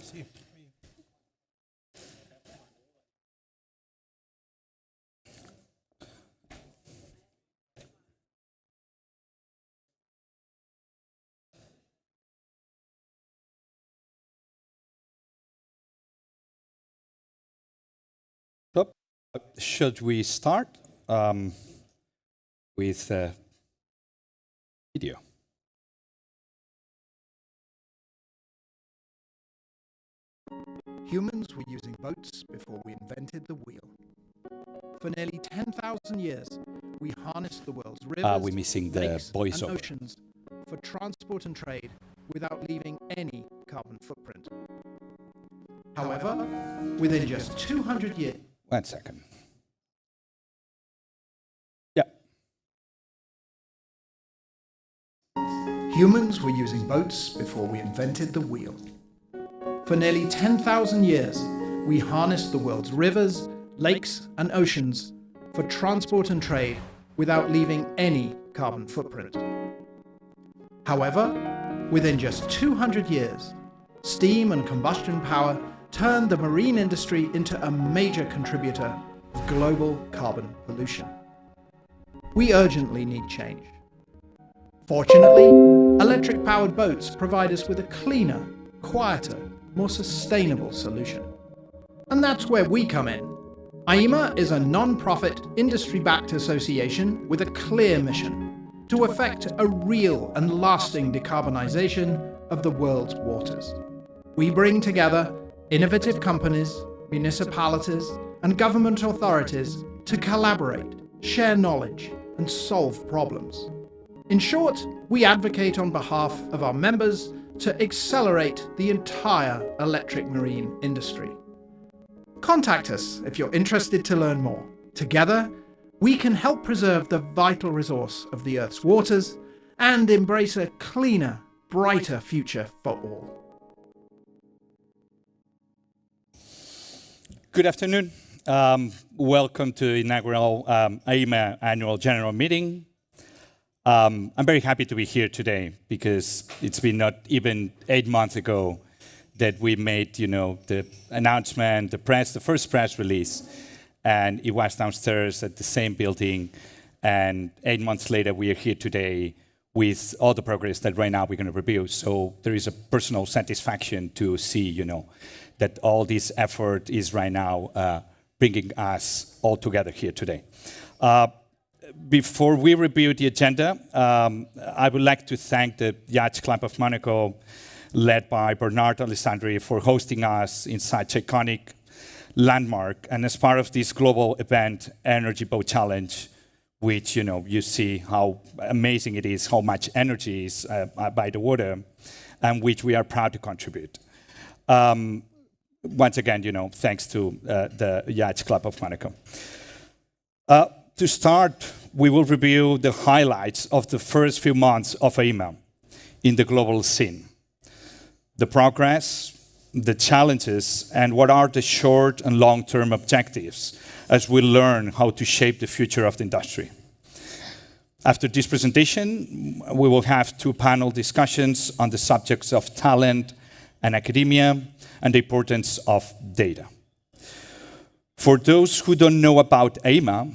Sí. So, should we start with video? Humans were using boats before we invented the wheel. For nearly 10,000 years, we harnessed the world's rivers, We're missing the lakes, and voiceover. oceans for transport and trade without leaving any carbon footprint. However, within just 200 years... 1 second. Yeah. Humans were using boats before we invented the wheel. For nearly 10,000 years, we harnessed the world's rivers, lakes, and oceans for transport and trade without leaving any carbon footprint. However, within just 200 years, steam and combustion power turned the marine industry into a major contributor of global carbon pollution. We urgently need change. Fortunately, electric-powered boats provide us with a cleaner, quieter, more sustainable solution. And that's where we come in. IEMA is a non-profit, industry-backed association with a clear mission to effect a real and lasting decarbonization of the world's waters. We bring together innovative companies, municipalities, and government authorities to collaborate, share knowledge, and solve problems. In short, we advocate on behalf of our members to accelerate the entire electric marine industry. Contact us if you're interested to learn more. Together, we can help preserve the vital resource of the Earth's waters and embrace a cleaner, brighter future for all. Good afternoon. Welcome to the inaugural IEMA Annual General Meeting. I'm very happy to be here today because it's been not even 8 months ago that we made, the announcement, the first press release, and it was downstairs at the same building. And 8 months later, we are here today with all the progress that right now we're going to review. So there is a personal satisfaction to see, that all this effort is right now bringing us all together here today. Before we review the agenda, I would like to thank the Yacht Club of Monaco, led by Bernard Alessandri, for hosting us in such iconic landmark. And as part of this global event, Energy Boat Challenge, which, you see how amazing it is, how much energy is by the water, and which we are proud to contribute. Once again, thanks to the Yacht Club of Monaco. To start, we will review the highlights of the first few months of IEMA in the global scene. The progress, the challenges, and what are the short and long-term objectives as we learn how to shape the future of the industry. After this presentation, we will have 2 panel discussions on the subjects of talent and academia and the importance of data. For those who don't know about IEMA,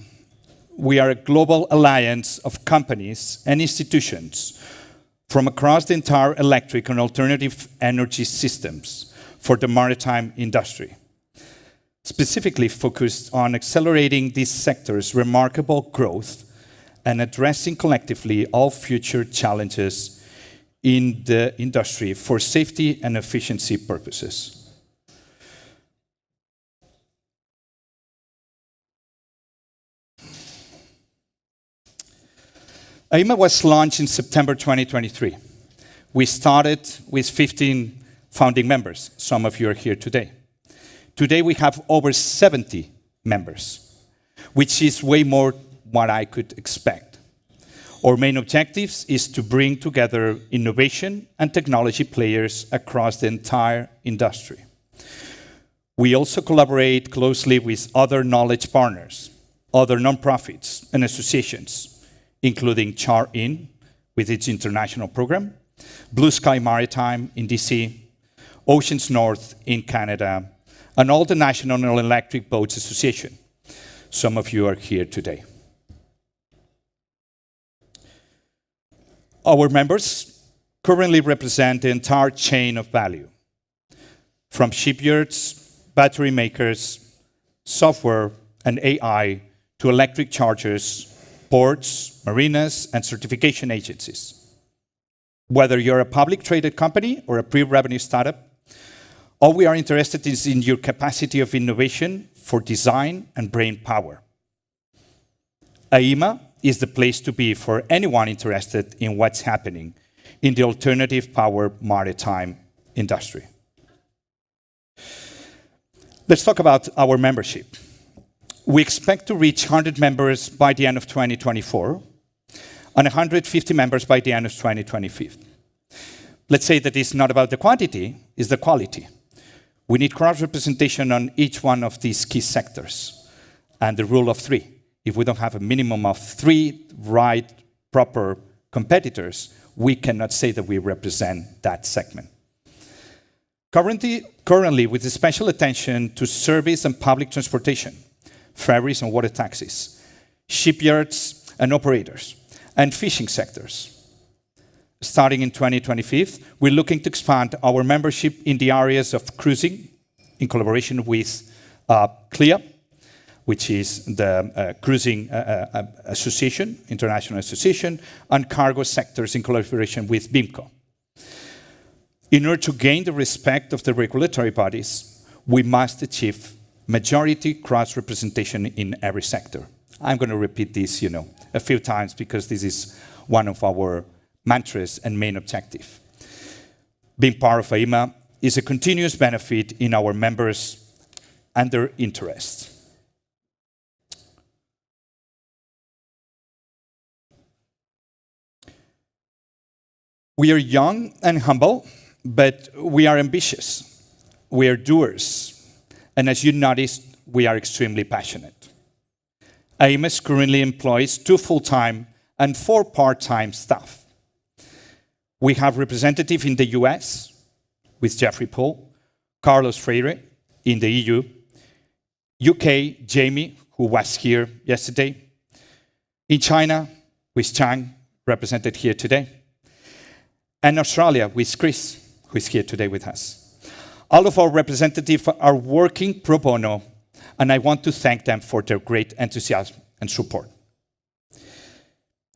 we are a global alliance of companies and institutions from across the entire electric and alternative energy systems for the maritime industry, specifically focused on accelerating this sector's remarkable growth and addressing collectively all future challenges in the industry for safety and efficiency purposes. IEMA was launched in September 2023. We started with 15 founding members. Some of you are here today. Today we have over 70 members, which is way more what I could expect. Our main objectives is to bring together innovation and technology players across the entire industry. We also collaborate closely with other knowledge partners, other nonprofits and associations, including CHAR-IN with its international program, Blue Sky Maritime in DC, Oceans North in Canada, and all the National Electric Boats Association. Some of you are here today. Our members currently represent the entire chain of value, from shipyards, battery makers, software, and AI, to electric chargers, ports, marinas, and certification agencies. Whether you're a public traded company or a pre-revenue startup, all we are interested is in your capacity of innovation for design and brain power. IEMA is the place to be for anyone interested in what's happening in the alternative power maritime industry. Let's talk about our membership. We expect to reach 100 members by the end of 2024 and 150 members by the end of 2025. Let's say that it's not about the quantity, it's the quality. We need cross-representation on each one of these key sectors. And the rule of three. If we don't have a minimum of 3 right, proper competitors, we cannot say that we represent that segment. Currently, with special attention to service and public transportation, ferries and water taxis, shipyards and operators, and fishing sectors. Starting in 2025, we're looking to expand our membership in the areas of cruising, in collaboration with CLIA, which is the Cruising Association, International Association, and cargo sectors in collaboration with BIMCO. In order to gain the respect of the regulatory bodies, we must achieve majority cross-representation in every sector. I'm going to repeat this, a few times because this is one of our mantras and main objective. Being part of IEMA is a continuous benefit in our members and their interests. We are young and humble, but we are ambitious. We are doers. And as you noticed, we are extremely passionate. IEMA currently employs 2 full-time and 4 part-time staff. We have representatives in the US with Jeffrey Paul, Carlos Freire in the EU, UK, Jamie, who was here yesterday, in China with Chang, represented here today, and Australia with Chris, who is here today with us. All of our representatives are working pro bono, and I want to thank them for their great enthusiasm and support.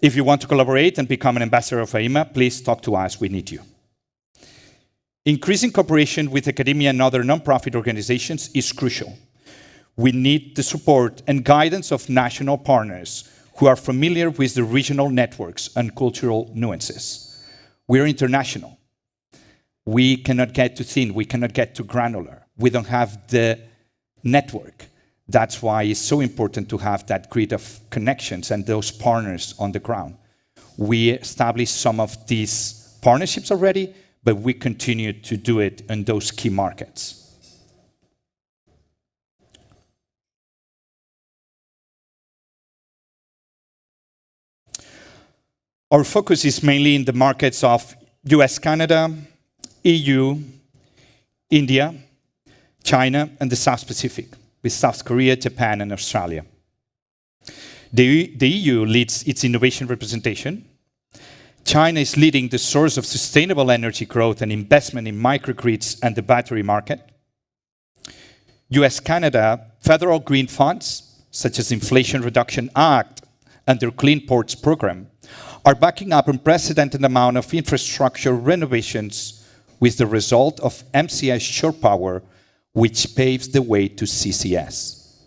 If you want to collaborate and become an ambassador of IEMA, please talk to us, we need you. Increasing cooperation with academia and other non-profit organizations is crucial. We need the support and guidance of national partners who are familiar with the regional networks and cultural nuances. We're international. We cannot get too thin, we cannot get too granular. We don't have the network. That's why it's so important to have that grid of connections and those partners on the ground. We established some of these partnerships already, but we continue to do it in those key markets. Our focus is mainly in the markets of US, Canada, EU, India, China, and the South Pacific, with South Korea, Japan, and Australia. The EU leads its innovation representation. China is leading the source of sustainable energy growth and investment in microgrids and the battery market. US, Canada, federal green funds, such as Inflation Reduction Act and their Clean Ports program, are backing up unprecedented amount of infrastructure renovations with the result of MCS shore power, which paves the way to CCS.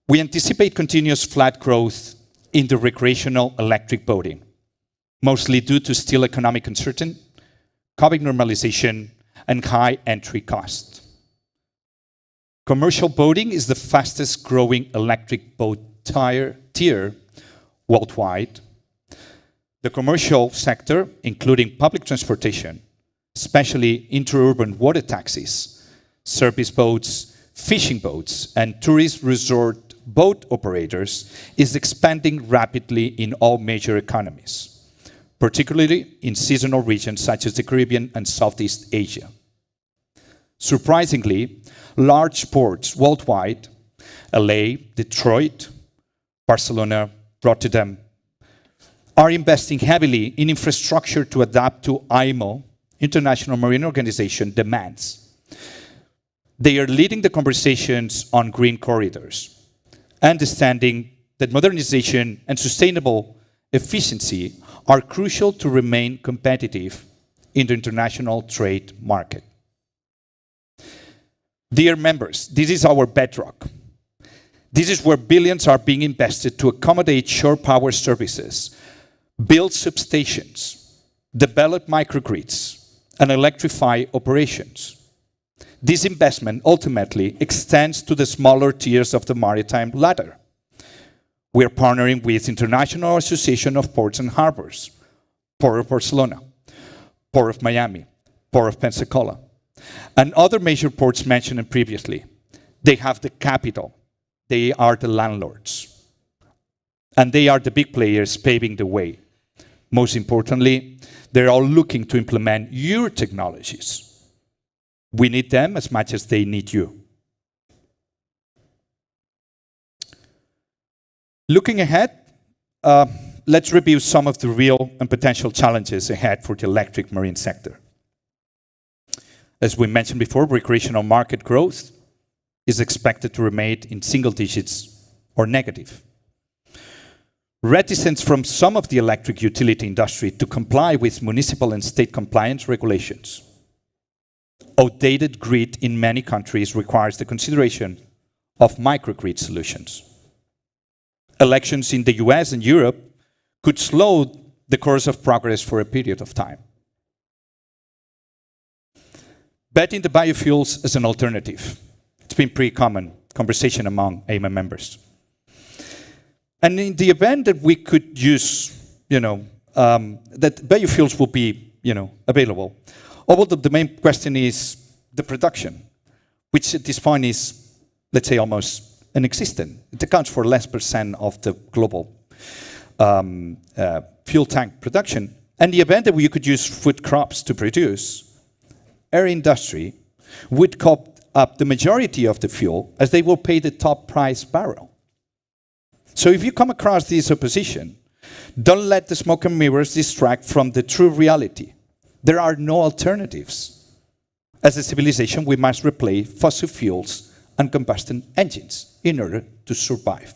We anticipate continuous flat growth in the recreational electric boating, mostly due to still economic uncertainty, COVID normalization, and high entry cost. Commercial boating is the fastest growing electric boat tier worldwide. The commercial sector, including public transportation, especially interurban water taxis, service boats, fishing boats, and tourist resort boat operators, is expanding rapidly in all major economies. particularly in seasonal regions such as the Caribbean and Southeast Asia. Surprisingly, large ports worldwide, LA, Detroit, Barcelona, Rotterdam, are investing heavily in infrastructure to adapt to IMO, International Marine Organization, demands. They are leading the conversations on green corridors, understanding that modernization and sustainable efficiency are crucial to remain competitive in the international trade market. Dear members, this is our bedrock. This is where billions are being invested to accommodate shore power services, build substations, develop microgrids, and electrify operations. This investment ultimately extends to the smaller tiers of the maritime ladder. We are partnering with International Association of Ports and Harbors, Port of Barcelona, Port of Miami, Port of Pensacola, and other major ports mentioned previously. They have the capital. They are the landlords. And they are the big players paving the way. Most importantly, they're all looking to implement your technologies. We need them as much as they need you. Looking ahead, let's review some of the real and potential challenges ahead for the electric marine sector. As we mentioned before, recreational market growth is expected to remain in single digits or negative. Reticence from some of the electric utility industry to comply with municipal and state compliance regulations. Outdated grid in many countries requires the consideration of microgrid solutions. Elections in the US and Europe could slow the course of progress for a period of time. Betting the biofuels as an alternative. It's been pretty common conversation among IEMA members. And in the event that we could use, that biofuels will be, available, although the main question is the production, which at this point is, let's say, almost inexistent. It accounts for less % of the global fuel tank production. And the event that we could use food crops to produce, our industry would cop up the majority of the fuel as they will pay the top price barrel. So if you come across this opposition, don't let the smoke and mirrors distract from the true reality. There are no alternatives. As a civilization, we must replace fossil fuels and combustion engines in order to survive.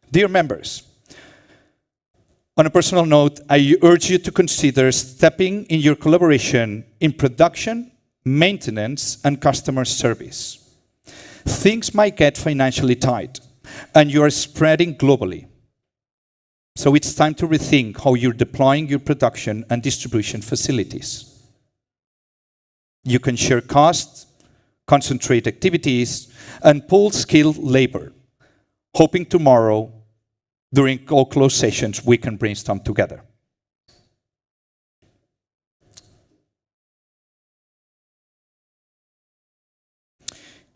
Dear members, on a personal note, I urge you to consider stepping in your collaboration in production, maintenance, and customer service. Things might get financially tight, and you are spreading globally. So it's time to rethink how you're deploying your production and distribution facilities. You can share costs, concentrate activities, and pool skilled labor, hoping tomorrow, during all closed sessions, we can brainstorm together.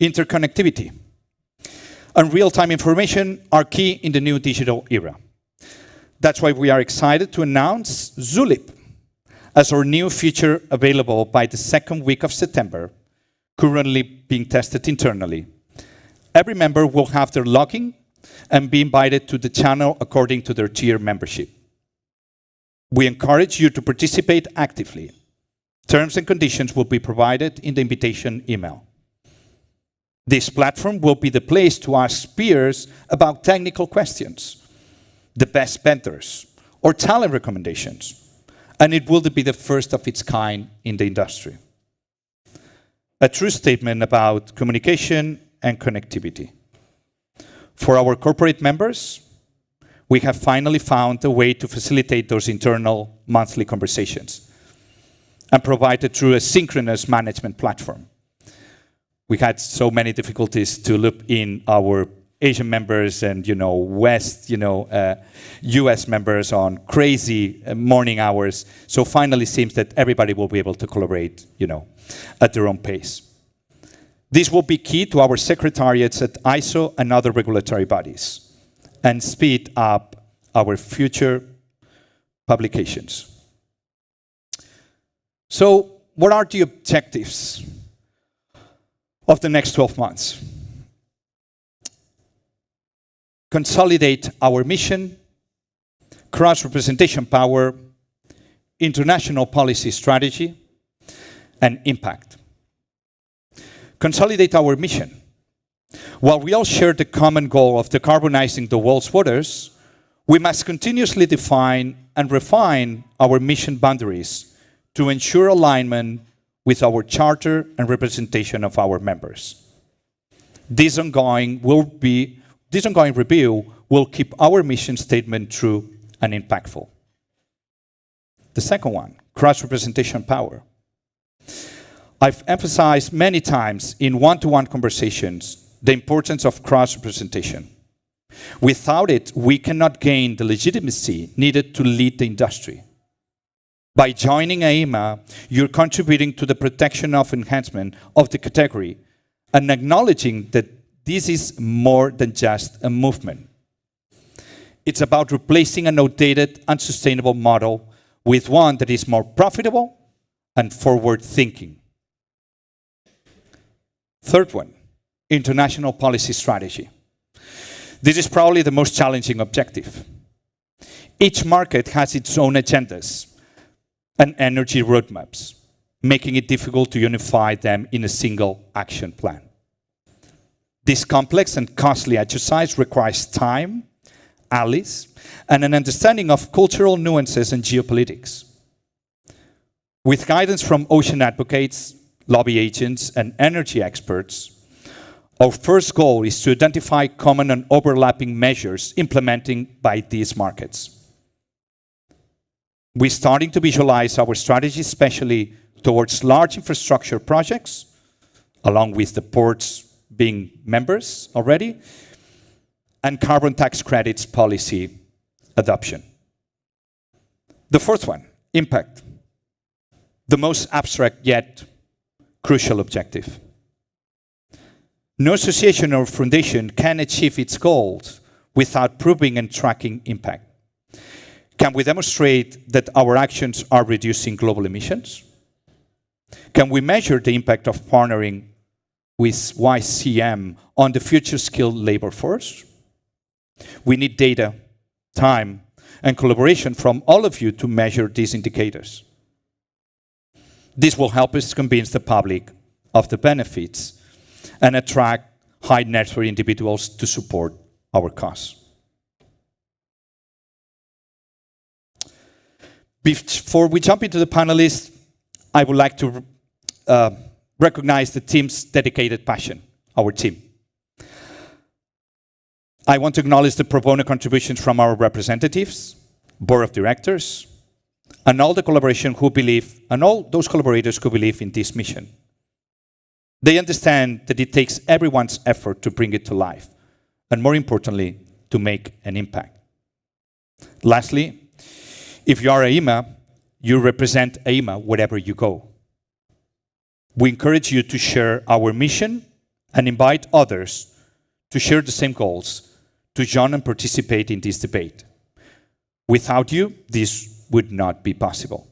Interconnectivity and real-time information are key in the new digital era. That's why we are excited to announce Zulip as our new feature available by the second week of September, currently being tested internally. Every member will have their login and be invited to the channel according to their tier membership. We encourage you to participate actively. Terms and conditions will be provided in the invitation email. This platform will be the place to ask peers about technical questions, the best vendors, or talent recommendations, and it will be the first of its kind in the industry. A true statement about communication and connectivity. For our corporate members, we have finally found a way to facilitate those internal monthly conversations and provide it through a synchronous management platform. We had so many difficulties to loop in our Asian members and West, US members on crazy morning hours. So finally, it seems that everybody will be able to collaborate, at their own pace. This will be key to our secretariats at ISO and other regulatory bodies, and speed up our future publications. So, what are the objectives of the next 12 months? Consolidate our mission, cross-representation power, international policy strategy, and impact. Consolidate our mission. While we all share the common goal of decarbonizing the world's waters, we must continuously define and refine our mission boundaries to ensure alignment with our charter and representation of our members. This ongoing review will keep our mission statement true and impactful. The second one, cross-representation power. I've emphasized many times in one-to-one conversations the importance of cross-representation. Without it, we cannot gain the legitimacy needed to lead the industry. By joining IEMA, you're contributing to the protection of enhancement of the category and acknowledging that this is more than just a movement. It's about replacing an outdated, unsustainable model with one that is more profitable and forward-thinking. Third one, international policy strategy. This is probably the most challenging objective. Each market has its own agendas and energy roadmaps, making it difficult to unify them in a single action plan. This complex and costly exercise requires time, allies, and an understanding of cultural nuances and geopolitics. With guidance from ocean advocates, lobby agents, and energy experts, our first goal is to identify common and overlapping measures implementing by these markets. We're starting to visualize our strategy, especially towards large infrastructure projects, along with the ports being members already, and carbon tax credits policy adoption. The fourth one, impact. The most abstract yet crucial objective. No association or foundation can achieve its goals without proving and tracking impact. Can we demonstrate that our actions are reducing global emissions? Can we measure the impact of partnering with YCM on the future skilled labor force? We need data, time, and collaboration from all of you to measure these indicators. This will help us convince the public of the benefits and attract high net worth individuals to support our cause. Before we jump into the panelists, I would like to recognize the team's dedicated passion, our team. I want to acknowledge the pro bono contributions from our representatives, board of directors, and all the collaboration who believe, and all those collaborators who believe in this mission. They understand that it takes everyone's effort to bring it to life, and more importantly, to make an impact. Lastly, if you are IEMA, you represent IEMA wherever you go. We encourage you to share our mission and invite others to share the same goals, to join and participate in this debate. Without you, this would not be possible.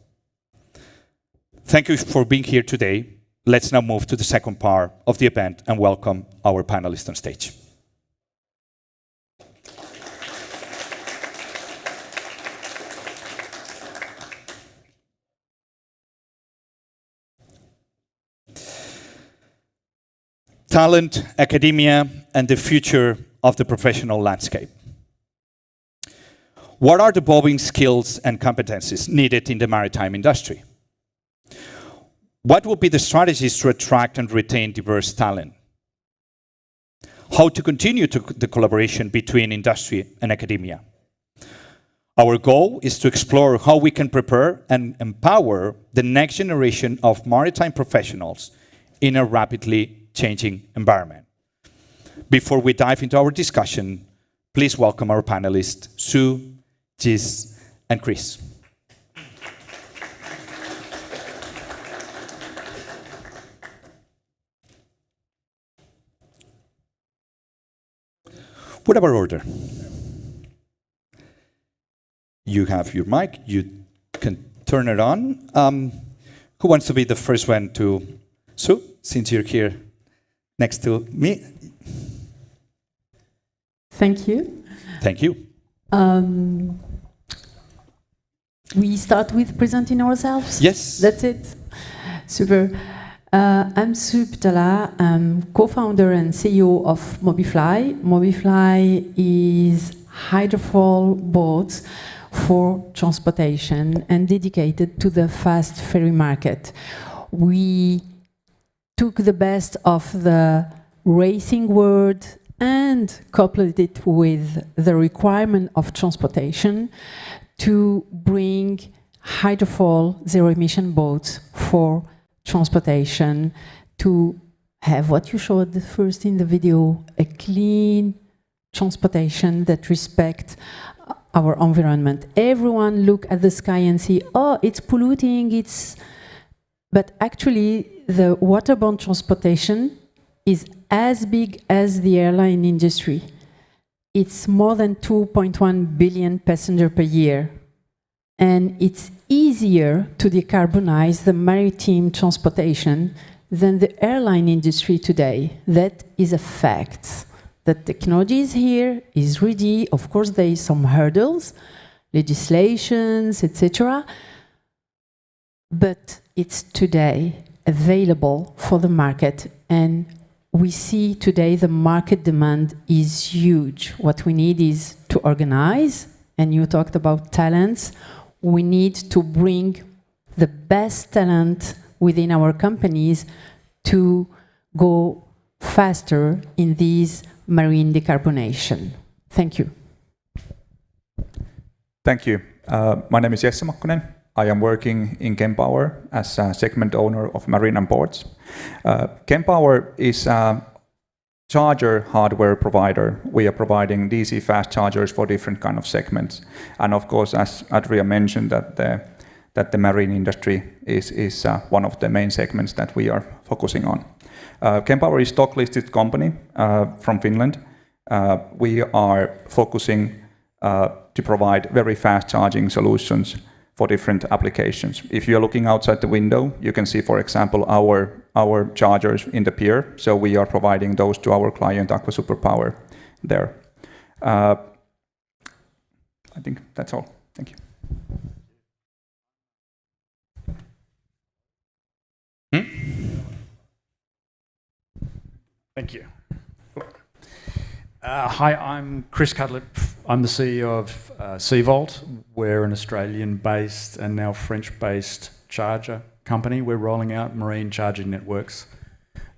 Thank you for being here today. Let's now move to the second part of the event and welcome our panelists on stage. Talent, academia, and the future of the professional landscape. What are the evolving skills and competencies needed in the maritime industry? What will be the strategies to attract and retain diverse talent? How to continue the collaboration between industry and academia? Our goal is to explore how we can prepare and empower the next generation of maritime professionals in a rapidly changing environment. Before we dive into our discussion, please welcome our panelists, Sue, Giz, and Chris. What about order? you have your mic. You can turn it on. Who wants to be the first one to... Sue, since you're here next to me. Thank you. Thank you. We start with presenting ourselves? Yes. That's it? Super. I'm Sue Pitala. I'm co-founder and CEO of Mobifly. Mobifly is hydrofoil boats for transportation and dedicated to the fast ferry market. We took the best of the racing world and coupled it with the requirement of transportation to bring hydrofoil zero-emission boats for transportation, to have what you showed first in the video, a clean transportation that respects our environment. Everyone look at the sky and see, oh, it's polluting, but actually the waterborne transportation is as big as the airline industry. It's more than 2.1 billion passengers per year. And it's easier to decarbonize the maritime transportation than the airline industry today. That is a fact. The technology is here, is ready. Of course, there is some hurdles, legislations, etc. But it's today available for the market, and we see today the market demand is huge. What we need is to organize, and you talked about talents. We need to bring the best talent within our companies to go faster in these marine decarbonation. Thank you. Thank you. My name is Jesse Makkonen. I am working in Kempower as a segment owner of Marine and Ports. Kempower is a charger hardware provider. We are providing DC fast chargers for different kind of segments. And of course, as Adria mentioned, that the marine industry is one of the main segments that we are focusing on. Kempower is a stock-listed company from Finland. We are focusing to provide very fast charging solutions for different applications. If you're looking outside the window, you can see, for example, our chargers in the pier. So we are providing those to our client, Aqua Superpower, there. I think that's all. Thank you. Thank you. Hi, I'm Chris Cudlip. I'm the CEO of Seavolt. We're an Australian-based and now French-based charger company. We're rolling out marine charging networks.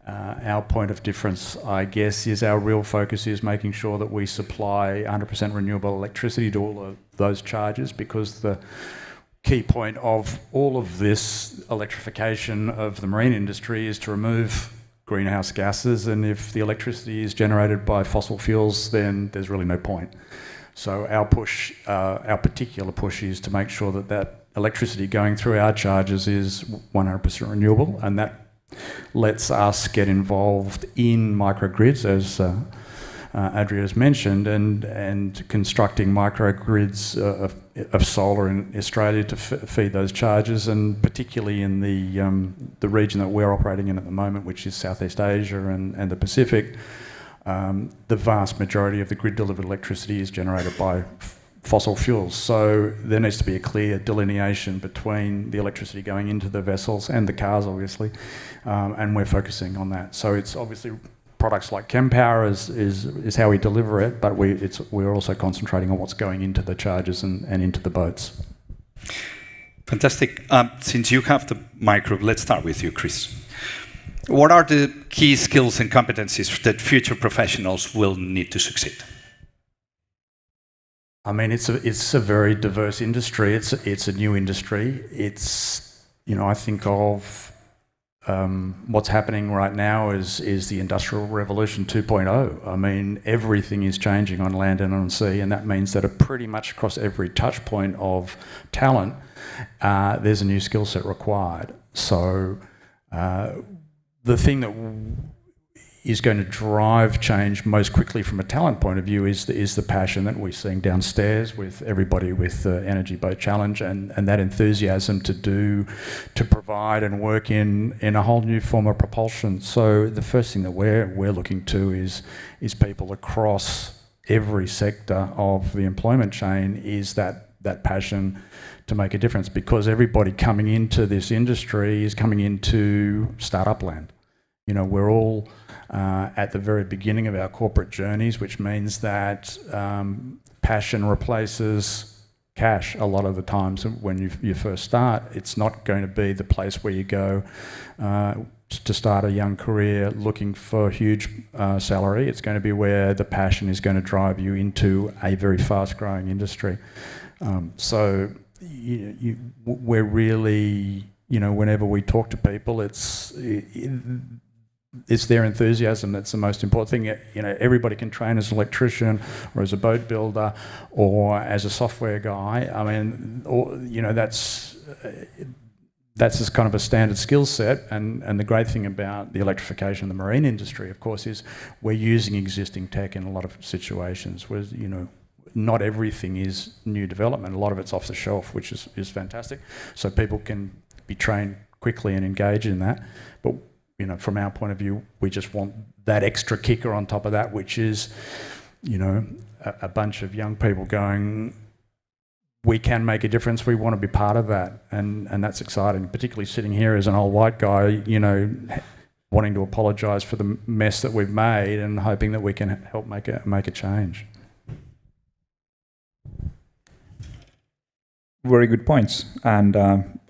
Our point of difference, I guess, is our real focus is making sure that we supply 100% renewable electricity to all of those chargers, because the key point of all of this electrification of the marine industry is to remove greenhouse gases, and if the electricity is generated by fossil fuels, then there's really no point. So our push, our particular push, is to make sure that that electricity going through our chargers is 100% renewable, and that lets us get involved in microgrids, as Adria has mentioned, and constructing microgrids of solar in Australia to feed those chargers, and particularly in the region that we're operating in at the moment, which is Southeast Asia and the Pacific. The vast majority of the grid-delivered electricity is generated by fossil fuels. So there needs to be a clear delineation between the electricity going into the vessels and the cars, obviously, and we're focusing on that. So it's obviously products like Kempower is how we deliver it, but we're also concentrating on what's going into the chargers and into the boats. Fantastic. Since you have the micro, let's start with you, Chris. What are the key skills and competencies that future professionals will need to succeed? I mean, it's a very diverse industry. It's a new industry. It's, you know, I think of what's happening right now is the Industrial Revolution 2.0. I mean, everything is changing on land and on sea, and that means that pretty much across every touch point of talent, there's a new skill set required. So the thing that is going to drive change most quickly from a talent point of view is the passion that we're seeing downstairs with everybody with the Energy Boat Challenge, and that enthusiasm to provide and work in a whole new form of propulsion. So the first thing that we're looking to is people across every sector of the employment chain is that passion to make a difference, because everybody coming into this industry is coming into startup land. You know, we're all at the very beginning of our corporate journeys, which means that passion replaces cash a lot of the times. When you first start, it's not going to be the place where you go to start a young career looking for a huge salary. It's going to be where the passion is going to drive you into a very fast-growing industry. So we're really, you know, whenever we talk to people, it's their enthusiasm that's the most important thing. You know, everybody can train as an electrician or as a boat builder or as a software guy. I mean, you know, that's just kind of a standard skill set. And the great thing about the electrification of the marine industry, of course, is we're using existing tech in a lot of situations. Whereas, you know, not everything is new development. A lot of it's off the shelf, which is fantastic. So people can be trained quickly and engage in that. But you know, from our point of view, we just want that extra kicker on top of that, which is, you know, a bunch of young people going, we can make a difference, we want to be part of that. And that's exciting, particularly sitting here as an old white guy, you know, wanting to apologise for the mess that we've made and hoping that we can help make a change. Very good points. And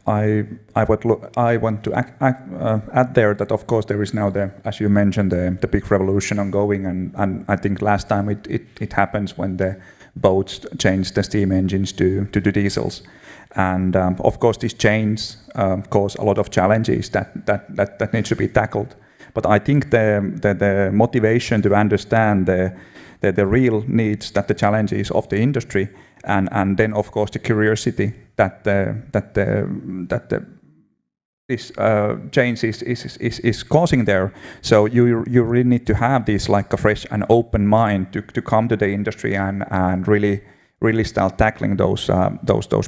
I want to add there that of course there is now as you mentioned, the big revolution ongoing, and I think last time it happens when the boats changed the steam engines to diesels, and of course these changes cause a lot of challenges that need to be tackled. But I think the motivation to understand the real needs, that the challenges of the industry, and then of course the curiosity that this change is causing there. So you really need to have this like a fresh and open mind to come to the industry and really start tackling those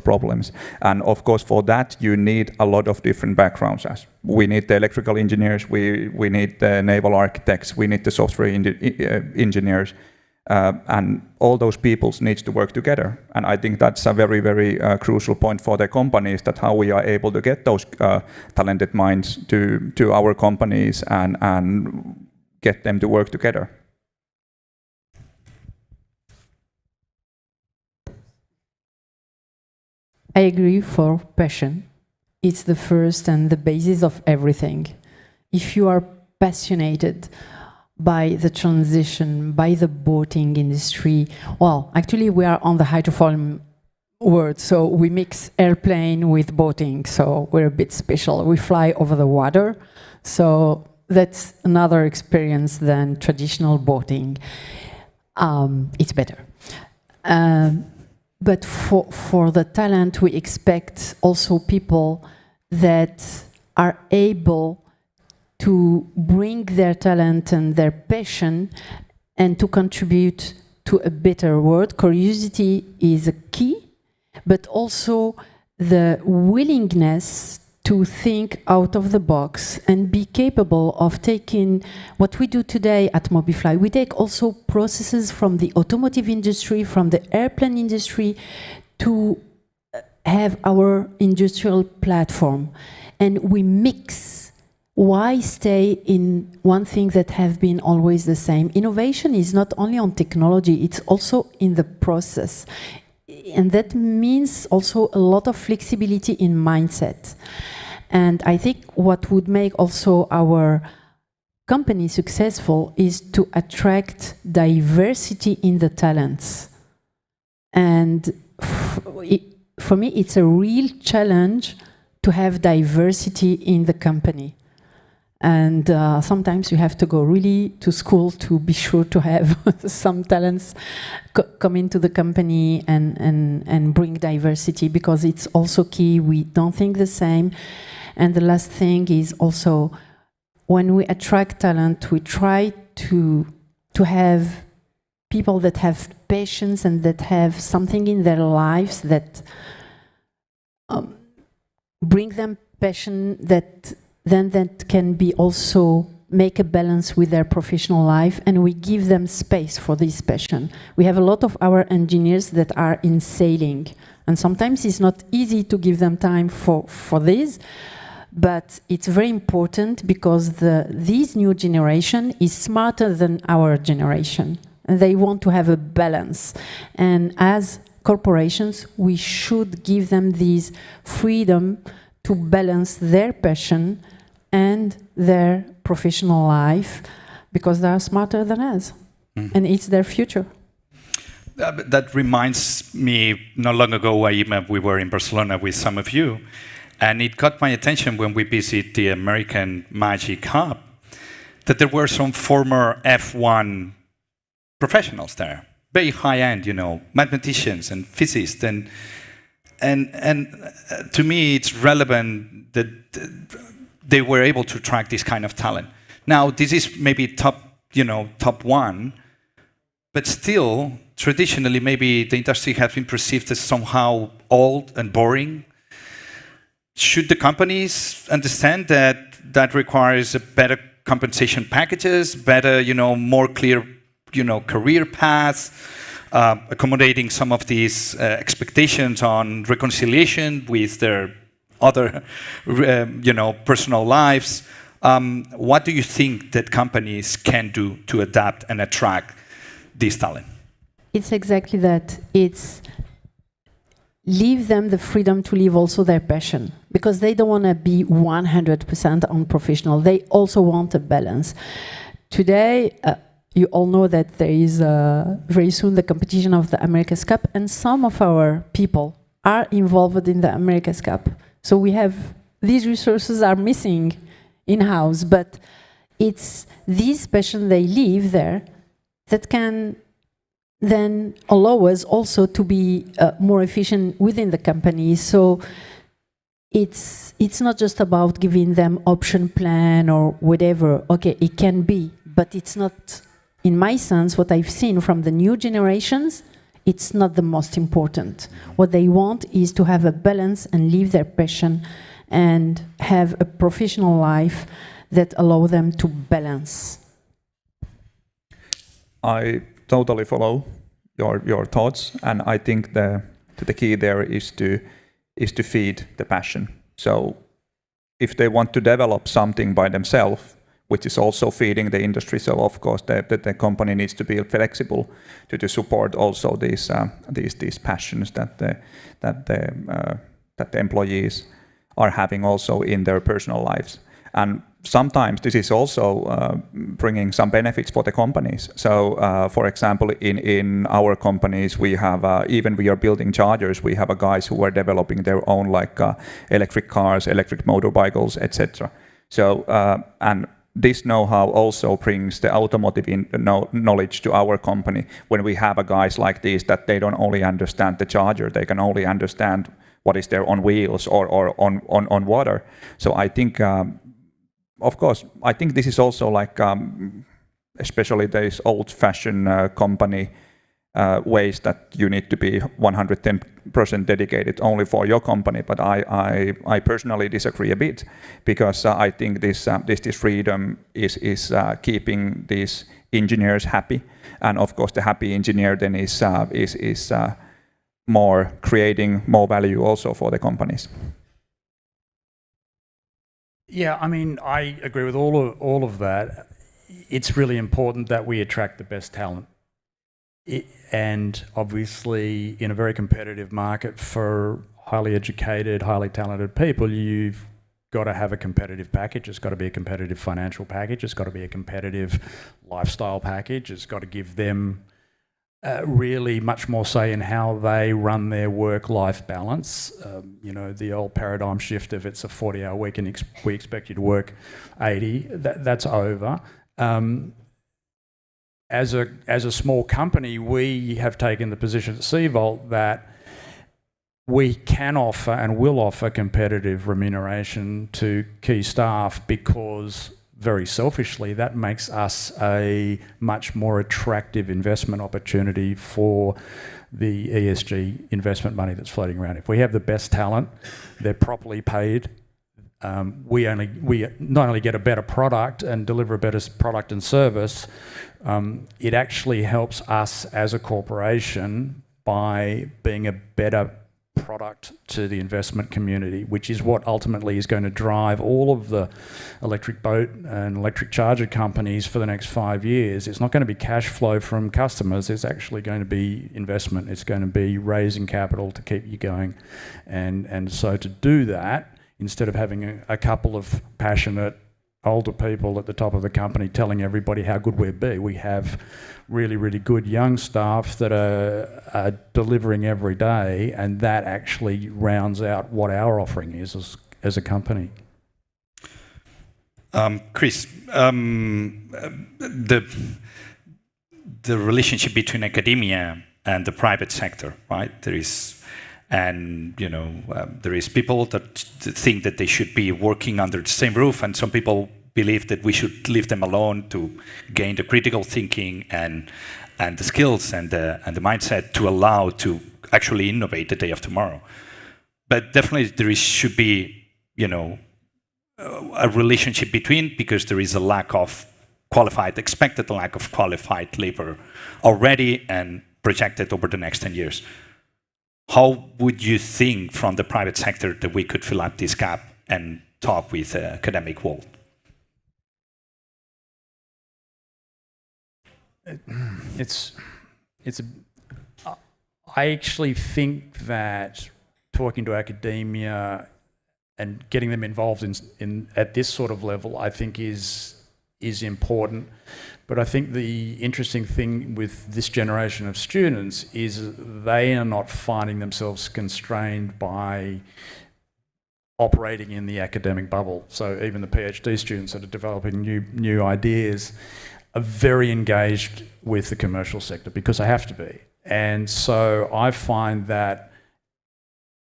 problems. And of course for that you need a lot of different backgrounds. As we need the electrical engineers, we need the naval architects, we need the software engineers. And all those peoples need to work together. And I think that's a very, very crucial point for the companies, that how we are able to get those talented minds to our companies and get them to work together. I agree for passion. It's the first and the basis of everything. If you are passionate by the transition, by the boating industry. Well, actually we are on the hydrofoil world, so we mix airplane with boating, so we're a bit special. We fly over the water, so that's another experience than traditional boating. It's better. But for the talent, we expect also people that are able to bring their talent and their passion and to contribute to a better world. Curiosity is a key, but also the willingness to think out of the box and be capable of taking what we do today at Mobifly. We take also processes from the automotive industry, from the airplane industry, to have our industrial platform. And we mix. Why stay in one thing that have been always the same? Innovation is not only on technology, it's also in the process. And that means also a lot of flexibility in mindset. And I think what would make also our company successful is to attract diversity in the talents. And for me, it's a real challenge to have diversity in the company. And sometimes you have to go really to school to be sure to have some talents come into the company and bring diversity, because it's also key. We don't think the same. And the last thing is also when we attract talent, we try to have people that have patience and that have something in their lives that bring them passion that can be also make a balance with their professional life, and we give them space for this passion. We have a lot of our engineers that are in sailing, and sometimes it's not easy to give them time for this, but it's very important because this new generation is smarter than our generation, and they want to have a balance. And as corporations, we should give them this freedom to balance their passion and their professional life, because they are smarter than us, and it's their future. That reminds me, not long ago, IEMA, we were in Barcelona with some of you, and it caught my attention when we visited the American Magic Hub, that there were some former F1 professionals there, very high-end, mathematicians and physicists, and to me, it's relevant that they were able to attract this kind of talent. Now, this is maybe top one, but still, traditionally, maybe the industry has been perceived as somehow old and boring. Should the companies understand that that requires a better compensation packages, better, more clear, career paths, accommodating some of these expectations on reconciliation with their other, personal lives? What do you think that companies can do to adapt and attract this talent? It's exactly that. It's leave them the freedom to live also their passion, because they don't want to be 100% unprofessional. They also want a balance. Today, you all know that there is very soon the competition of the America's Cup, and some of our people are involved in the America's Cup. So we have, these resources are missing in-house, but it's this passion they live there that can then allow us also to be more efficient within the company. So it's not just about giving them option plan or whatever. Okay, it can be, but it's not, in my sense, what I've seen from the new generations, it's not the most important. What they want is to have a balance and live their passion and have a professional life that allow them to balance. I totally follow your thoughts, and I think the key there is to feed the passion. So if they want to develop something by themselves, which is also feeding the industry, so of course the company needs to be flexible to support also these passions that the employees are having also in their personal lives. And sometimes this is also bringing some benefits for the companies. So, for example, in our companies, we have, even we are building chargers, we have guys who are developing their own electric cars, electric motorcycles, etc. So, and this know-how also brings the automotive knowledge to our company. When we have guys like these, that they don't only understand the charger, they can only understand what is there on wheels or on water. So I think, of course, I think this is also especially these old-fashioned company ways that you need to be 110% dedicated only for your company. But I personally disagree a bit, because I think this freedom is keeping these engineers happy, and of course the happy engineer then is more creating more value also for the companies. Yeah, I mean, I agree with all of that. It's really important that we attract the best talent. And obviously, in a very competitive market for highly educated, highly talented people, you've got to have a competitive package. It's got to be a competitive financial package. It's got to be a competitive lifestyle package. It's got to give them really much more say in how they run their work-life balance. The old paradigm shift of it's a 40-hour week and we expect you to work 80, that's over. As a small company, we have taken the position at Seavolt that we can offer and will offer competitive remuneration to key staff, because very selfishly, that makes us a much more attractive investment opportunity for the ESG investment money that's floating around. If we have the best talent, they're properly paid, we not only get a better product and deliver a better product and service, it actually helps us as a corporation by being a better product to the investment community, which is what ultimately is going to drive all of the electric boat and electric charger companies for the next 5 years. It's not going to be cash flow from customers, it's actually going to be investment. It's going to be raising capital to keep you going. And so to do that, instead of having a couple of passionate older people at the top of the company telling everybody how good we'll be, we have really, really good young staff that are delivering every day, and that actually rounds out what our offering is as a company. Chris, the relationship between academia and the private sector, right? There is people that think that they should be working under the same roof, and some people believe that we should leave them alone to gain the critical thinking and the skills and the mindset to allow to actually innovate the day of tomorrow. But definitely there should be, a relationship between, because there is a lack of expected lack of qualified labor already and projected over the next 10 years. How would you think from the private sector that we could fill up this gap and talk with the academic world? I actually think that talking to academia and getting them involved in at this sort of level, I think is important. But I think the interesting thing with this generation of students is they are not finding themselves constrained by operating in the academic bubble. So even the PhD students that are developing new ideas are very engaged with the commercial sector, because they have to be. And so I find that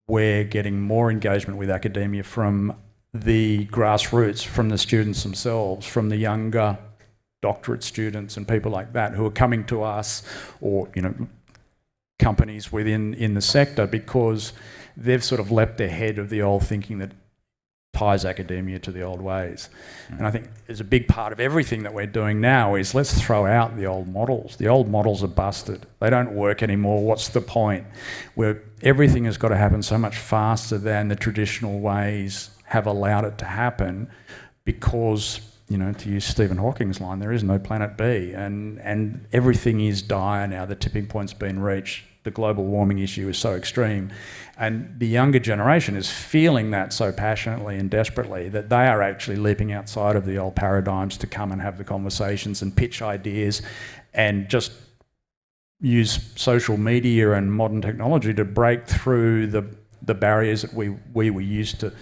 we're getting more engagement with academia from the grassroots, from the students themselves, from the younger doctorate students and people like that who are coming to us, or companies in the sector, because they've sort of leapt ahead of the old thinking that ties academia to the old ways. And I think there's a big part of everything that we're doing now is let's throw out the old models. The old models are busted. They don't work anymore. What's the point? Where everything has got to happen so much faster than the traditional ways have allowed it to happen, because, to use Stephen Hawking's line, there is no planet B, and everything is dire now. The tipping point's been reached. The global warming issue is so extreme. And the younger generation is feeling that so passionately and desperately that they are actually leaping outside of the old paradigms to come and have the conversations and pitch ideas and just use social media and modern technology to break through the barriers that we were used to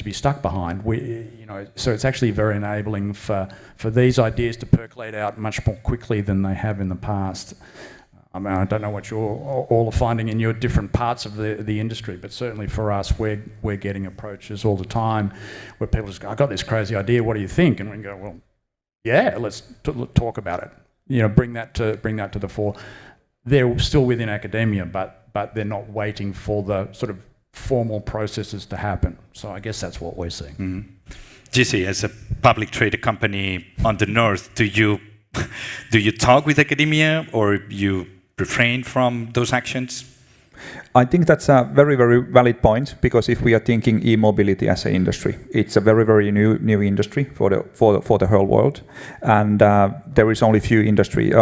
be stuck behind. So it's actually very enabling for these ideas to percolate out much more quickly than they have in the past. I mean, I don't know what you're all are finding in your different parts of the industry, but certainly for us, we're getting approaches all the time where people just go, "I got this crazy idea. What do you think?" And we can go, "Well, yeah, let's talk about it. Bring that to the fore." They're still within academia, but they're not waiting for the sort of formal processes to happen. So I guess that's what we're seeing. Mm-hmm. GC, as a public traded company on the north, do you talk with academia, or you refrain from those actions? I think that's a very, very valid point, because if we are thinking e-mobility as an industry, it's a very, very new industry for the whole world, and there is only few universities,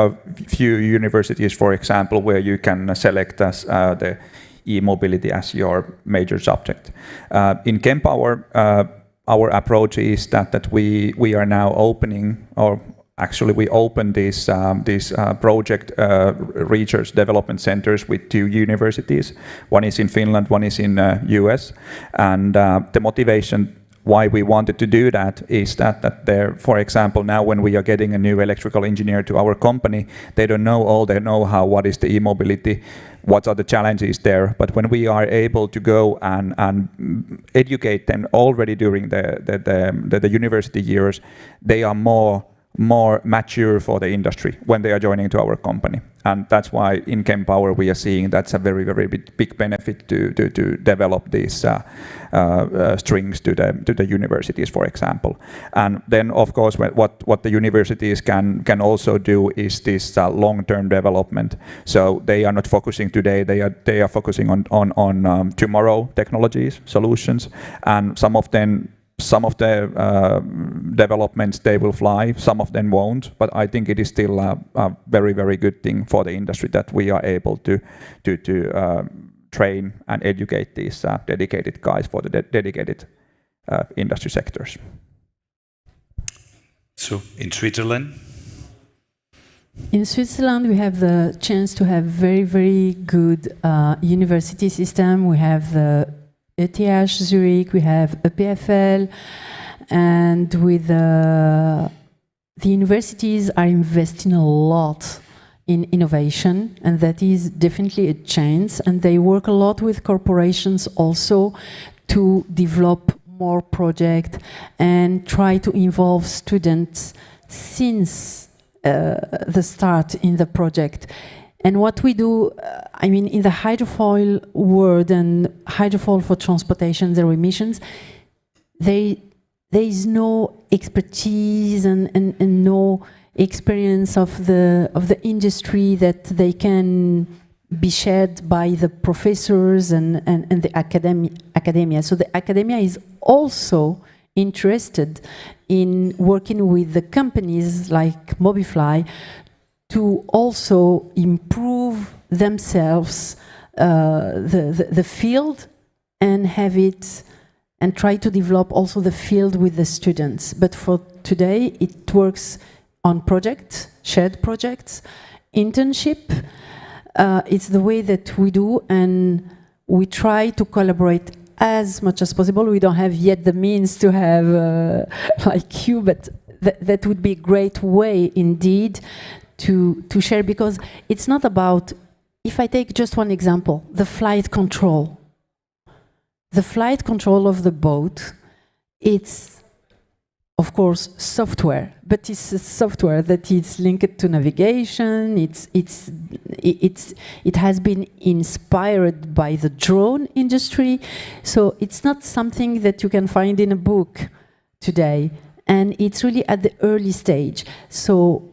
for example, where you can select as the e-mobility as your major subject. In Kempower, our approach is that we are now opening, or actually, we opened these project research development centers with 2 universities. One is in Finland, one is in US. And the motivation why we wanted to do that is that there, for example, now when we are getting a new electrical engineer to our company, they don't know all their know-how, what is the e-mobility, what are the challenges there. But when we are able to go and educate them already during the university years, they are more mature for the industry when they are joining to our company. And that's why in Kempower we are seeing that's a very, very big benefit to develop these strings to the universities, for example. And then, of course, what the universities can also do is this long-term development. So they are not focusing today; they are focusing on tomorrow technologies, solutions, and some of the developments they will fly, some of them won't. But I think it is still a very, very good thing for the industry that we are able to train and educate these dedicated guys for the dedicated industry sectors. So in Switzerland? In Switzerland, we have the chance to have very, very good university system. We have the ETH Zurich, we have EPFL, and with the universities are investing a lot in innovation, and that is definitely a chance. And they work a lot with corporations also to develop more projects and try to involve students since the start in the project. And what we do, I mean, in the hydrofoil world and hydrofoil for transportation, zero emissions, there is no expertise and no experience of the industry that they can be shared by the professors and the academia. So the academia is also interested in working with the companies like Mobifly to also improve themselves, the field, and have it, and try to develop also the field with the students. But for today, it works on projects, shared projects, internship. It's the way that we do, and we try to collaborate as much as possible. We don't have yet the means to have like you, but that would be a great way indeed to share, because it's not about, if I take just one example, the flight control. The flight control of the boat, it's of course software, but it's a software that is linked to navigation. It has been inspired by the drone industry, so it's not something that you can find in a book today, and it's really at the early stage. So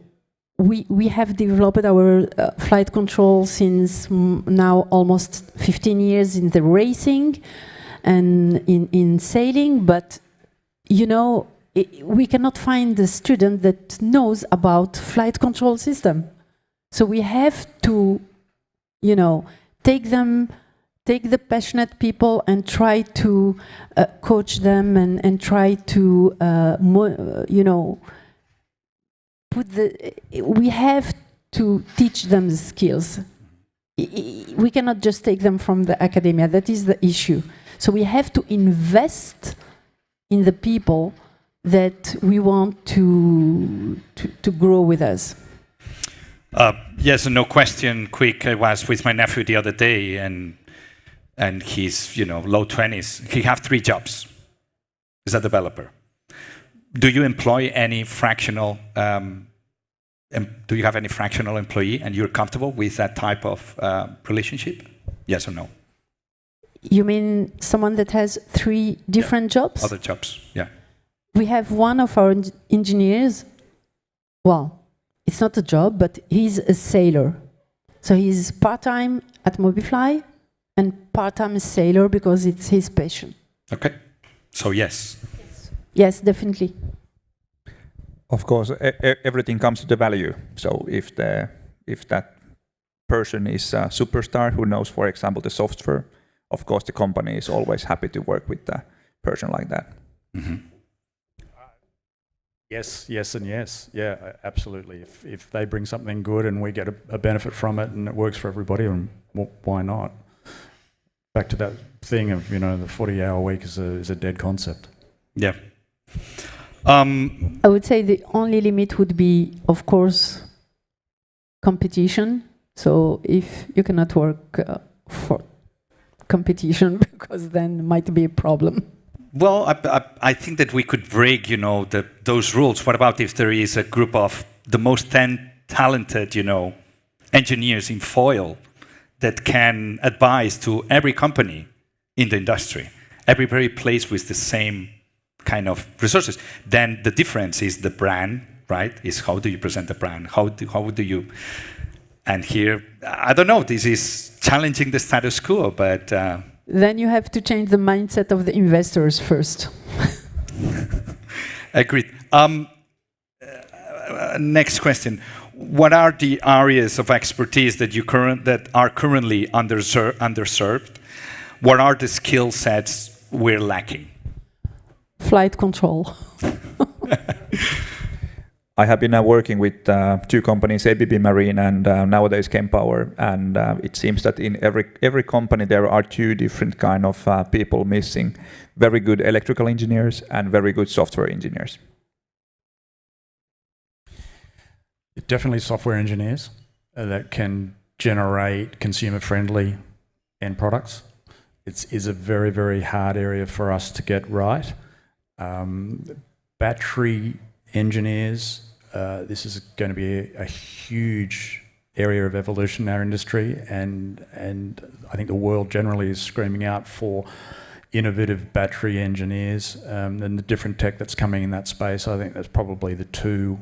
we have developed our flight control since now almost 15 years in the racing and in sailing, but you know, we cannot find a student that knows about flight control system. So we have to, you know, take the passionate people and try to coach them and try to, you know, we have to teach them the skills. We cannot just take them from the academia. That is the issue. So we have to invest in the people that we want to grow with us. Yes, no question. Quick. I was with my nephew the other day, and he's, you know, low 20s. He have 3 jobs. He's a developer. Do you employ any fractional? Do you have any fractional employee, and you're comfortable with that type of relationship? Yes or no? You mean someone that has 3 different jobs? Other jobs, yeah. We have one of our engineers. Well, it's not a job, but he's a sailor. So he's part-time at Mobifly and part-time a sailor because it's his passion. Okay, so yes. Yes, definitely. Of course, everything comes to the value. So if that person is a superstar who knows, for example, the software, of course the company is always happy to work with a person like that. Mm-hmm. Yes, and yes. Yeah, absolutely. If they bring something good and we get a benefit from it and it works for everybody, then why not? Back to that thing of, you know, the 40-hour week is a dead concept. Yeah. I would say the only limit would be, of course, competition. So if you cannot work for competition, because then might be a problem. Well, I think that we could break, those rules. What about if there is a group of the most talented, engineers in foil that can advise to every company in the industry, everybody plays with the same kind of resources. Then the difference is the brand, right? Is how do you present the brand? How do you? And here, I don't know. This is challenging the status quo, but. Then you have to change the mindset of the investors first. Agreed. Next question. What are the areas of expertise that are currently underserved? What are the skill sets we're lacking? Flight control. I have been working with two companies, ABB Marine and nowadays Kempower, and it seems that in every company there are two different kind of people missing: very good electrical engineers and very good software engineers. Definitely software engineers that can generate consumer-friendly end products. It is a very, very hard area for us to get right. Battery engineers, this is going to be a huge area of evolution in our industry, and I think the world generally is screaming out for innovative battery engineers, and the different tech that's coming in that space. I think that's probably the two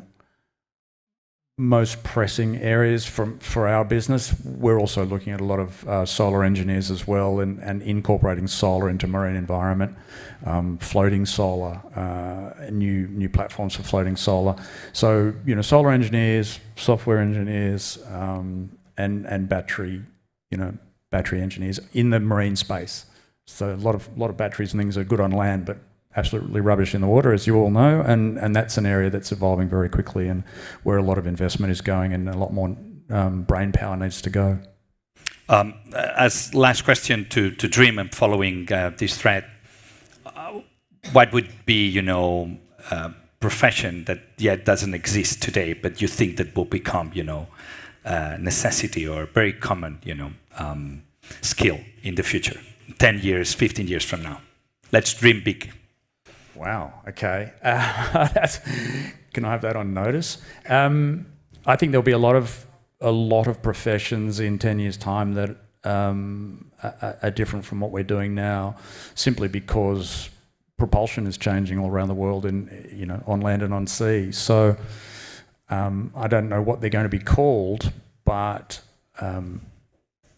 most pressing areas for our business. We're also looking at a lot of solar engineers as well, and incorporating solar into marine environment, floating solar, new platforms for floating solar. So solar engineers, software engineers, and battery engineers in the marine space. So a lot of batteries and things are good on land, but absolutely rubbish in the water, as you all know, and that's an area that's evolving very quickly, and where a lot of investment is going, and a lot more brain power needs to go. As last question to Dream and following this thread, what would be a profession that yet doesn't exist today, but you think that will become necessity or very common skill in the future, 10 years, 15 years from now? Let's dream big. Wow. Okay. Can I have that on notice? I think there'll be a lot of professions in 10 years' time that are different from what we're doing now, simply because propulsion is changing all around the world, on land and on sea. So I don't know what they're going to be called, but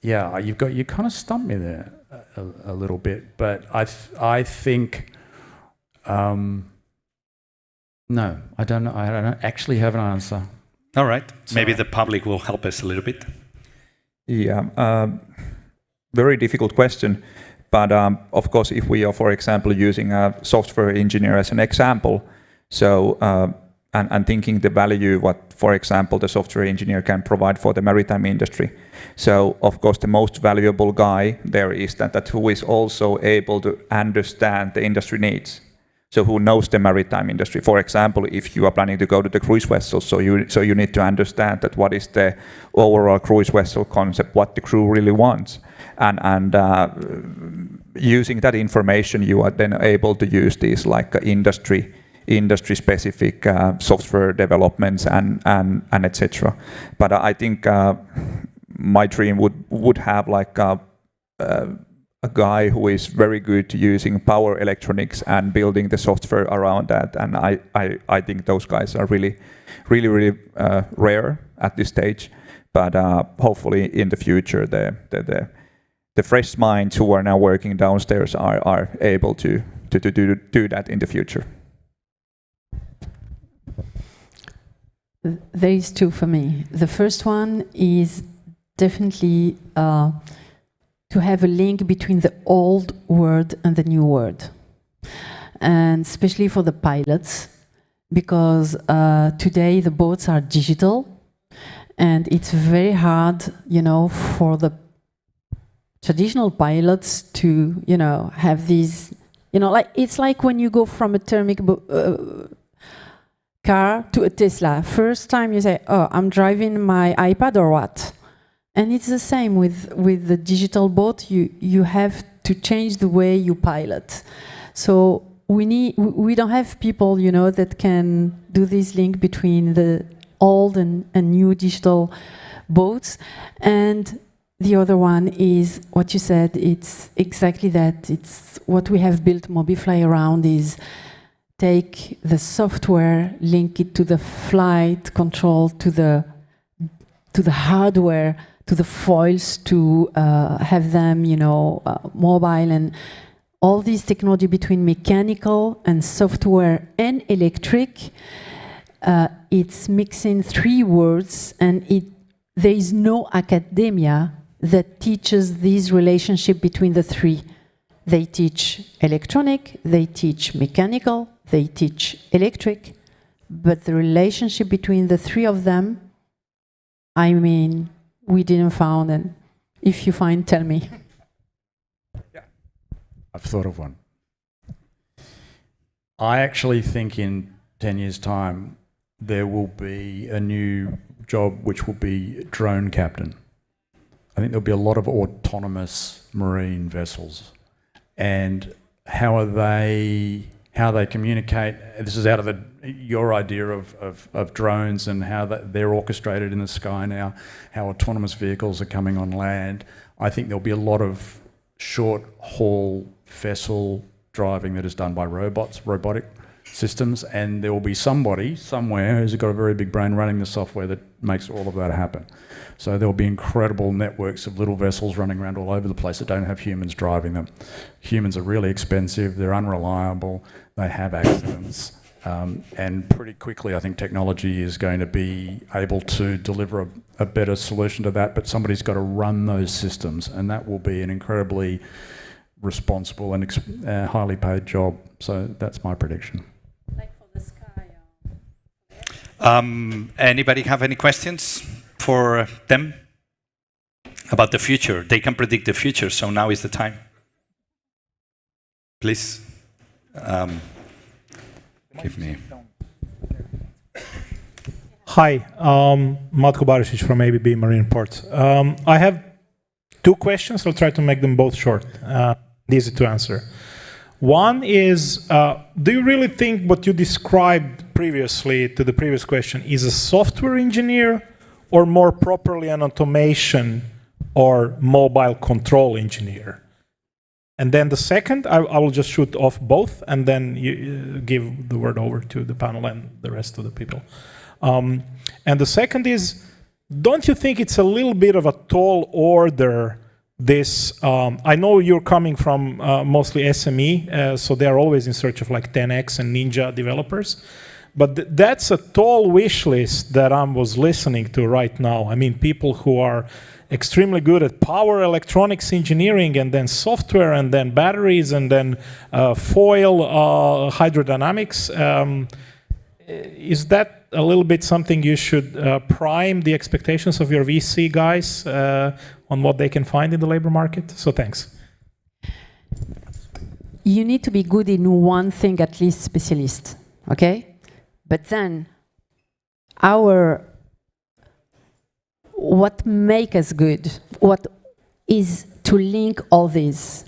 you kind of stumped me there a little bit. But I think. No, I don't know. I don't actually have an answer. All right. Maybe the public will help us a little bit. Yeah, very difficult question. But of course, if we are, for example, using a software engineer as an example, so and thinking the value what, for example, the software engineer can provide for the maritime industry. So of course, the most valuable guy there is that who is also able to understand the industry needs. So who knows the maritime industry? For example, if you are planning to go to the cruise vessel, so you need to understand that what is the overall cruise vessel concept, what the crew really wants, and using that information, you are then able to use these like industry specific software developments and etc. But I think my dream would have like a guy who is very good to using power electronics and building the software around that, and I think those guys are really rare at this stage. But hopefully in the future the fresh minds who are now working downstairs are able to do that in the future. There is two for me. The first one is definitely to have a link between the old world and the new world, and especially for the pilots, because today the boats are digital, and it's very hard, for the traditional pilots to, have these, You know, like it's like when you go from a thermic car to a Tesla. First time you say, oh, I'm driving my iPad or what? And it's the same with the digital boat. You have to change the way you pilot. So we don't have people, you know, that can do this link between the old and new digital boats. And the other one is what you said. It's exactly that. It's what we have built Mobifly around is take the software, link it to the flight control, to the hardware, to the foils, to have them, you know, mobile, and all this technology between mechanical and software and electric. It's mixing three words, and there is no academia that teaches this relationship between the three. They teach electronic, they teach mechanical, they teach electric, but the relationship between the three of them, I mean, we didn't found, and if you find, tell me. Yeah, I've thought of one. I actually think in 10 years' time, there will be a new job which will be drone captain. I think there'll be a lot of autonomous marine vessels, and how they communicate. This is out of your idea of drones and how they're orchestrated in the sky now, how autonomous vehicles are coming on land. I think there'll be a lot of short haul vessel driving that is done by robotic systems, and there will be somebody somewhere who's got a very big brain running the software that makes all of that happen. So there will be incredible networks of little vessels running around all over the place that don't have humans driving them. Humans are really expensive, they're unreliable, they have accidents, and pretty quickly I think technology is going to be able to deliver a better solution to that, but somebody's got to run those systems, and that will be an incredibly responsible and highly paid job. So that's my prediction. Like for the sky. Anybody have any questions for them about the future? They can predict the future, so now is the time. Please, give me. Hi, Matko Barisic from ABB Marine Ports. I have two questions. I'll try to make them both short, easy to answer. One is, do you really think what you described previously to the previous question is a software engineer, or more properly an automation or mobile control engineer? And then the second, I will just shoot off both, and then you give the word over to the panel and the rest of the people. And the second is, don't you think it's a little bit of a tall order, this, I know you're coming from mostly SME, so they're always in search of like 10X and Ninja developers. But that's a tall wish list that I was listening to right now. I mean, people who are extremely good at power electronics engineering, and then software, and then batteries, and then foil hydrodynamics. Is that a little bit something you should prime the expectations of your VC guys on what they can find in the labor market? So thanks. You need to be good in one thing, at least specialist, okay? But then what makes us good, what is to link all this.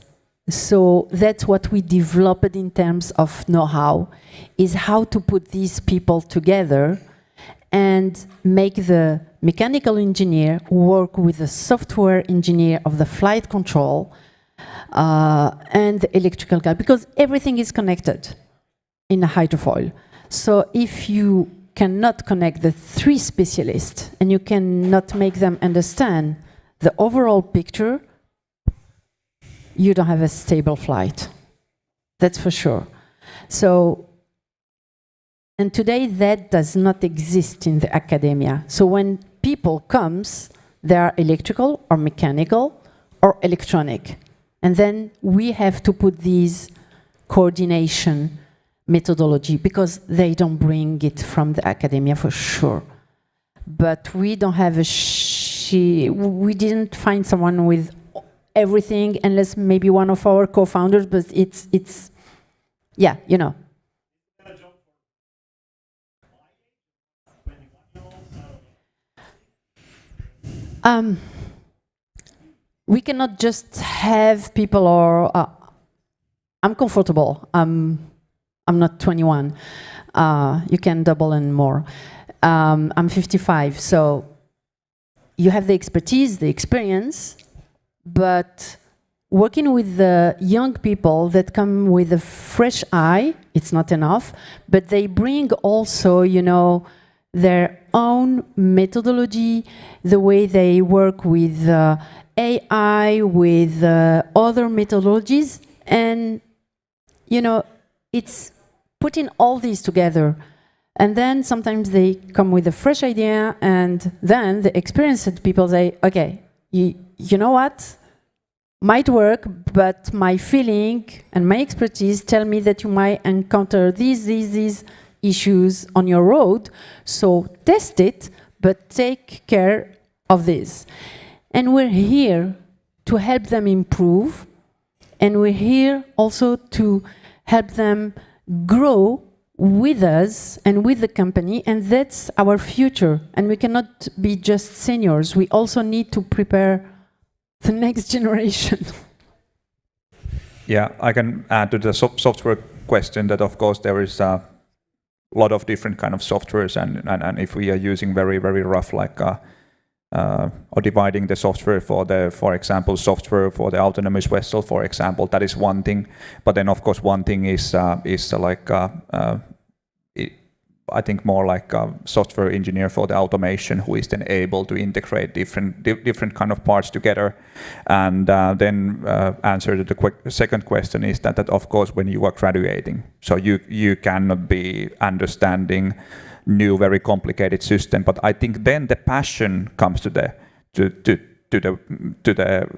So that's what we developed in terms of know-how, is how to put these people together and make the mechanical engineer work with the software engineer of the flight control and the electrical guy, because everything is connected in a hydrofoil. So if you cannot connect the three specialists and you cannot make them understand the overall picture, you don't have a stable flight. That's for sure. So, and today that does not exist in the academia. So when people comes, they are electrical or mechanical or electronic. And then we have to put these coordination methodology, because they don't bring it from the academia for sure. But we don't have we didn't find someone with everything, unless maybe one of our co-founders, but it's Yeah, you know. We cannot just have people or I'm comfortable. I'm not 21. You can double and more. I'm 55, so you have the expertise, the experience, but working with the young people that come with a fresh eye, it's not enough, but they bring also, you know, their own methodology, the way they work with AI, with other methodologies, and, you know, it's putting all these together. And then sometimes they come with a fresh idea, and then the experienced people say, okay, you know what? Might work, but my feeling and my expertise tell me that you might encounter these issues on your road. So test it, but take care of this. And we're here to help them improve. And we're here also to help them grow with us and with the company, and that's our future. And we cannot be just seniors. We also need to prepare the next generation. Yeah, I can add to the software question that, of course, there is a lot of different kind of softwares, and if we are using very rough, like or dividing the software for example, software for the autonomous vessel, for example, that is one thing. But then, of course, one thing is like I think more like a software engineer for the automation, who is then able to integrate different kind of parts together. And then answer to the second question is that of course when you are graduating, so you cannot be understanding new very complicated system. But I think then the passion comes to the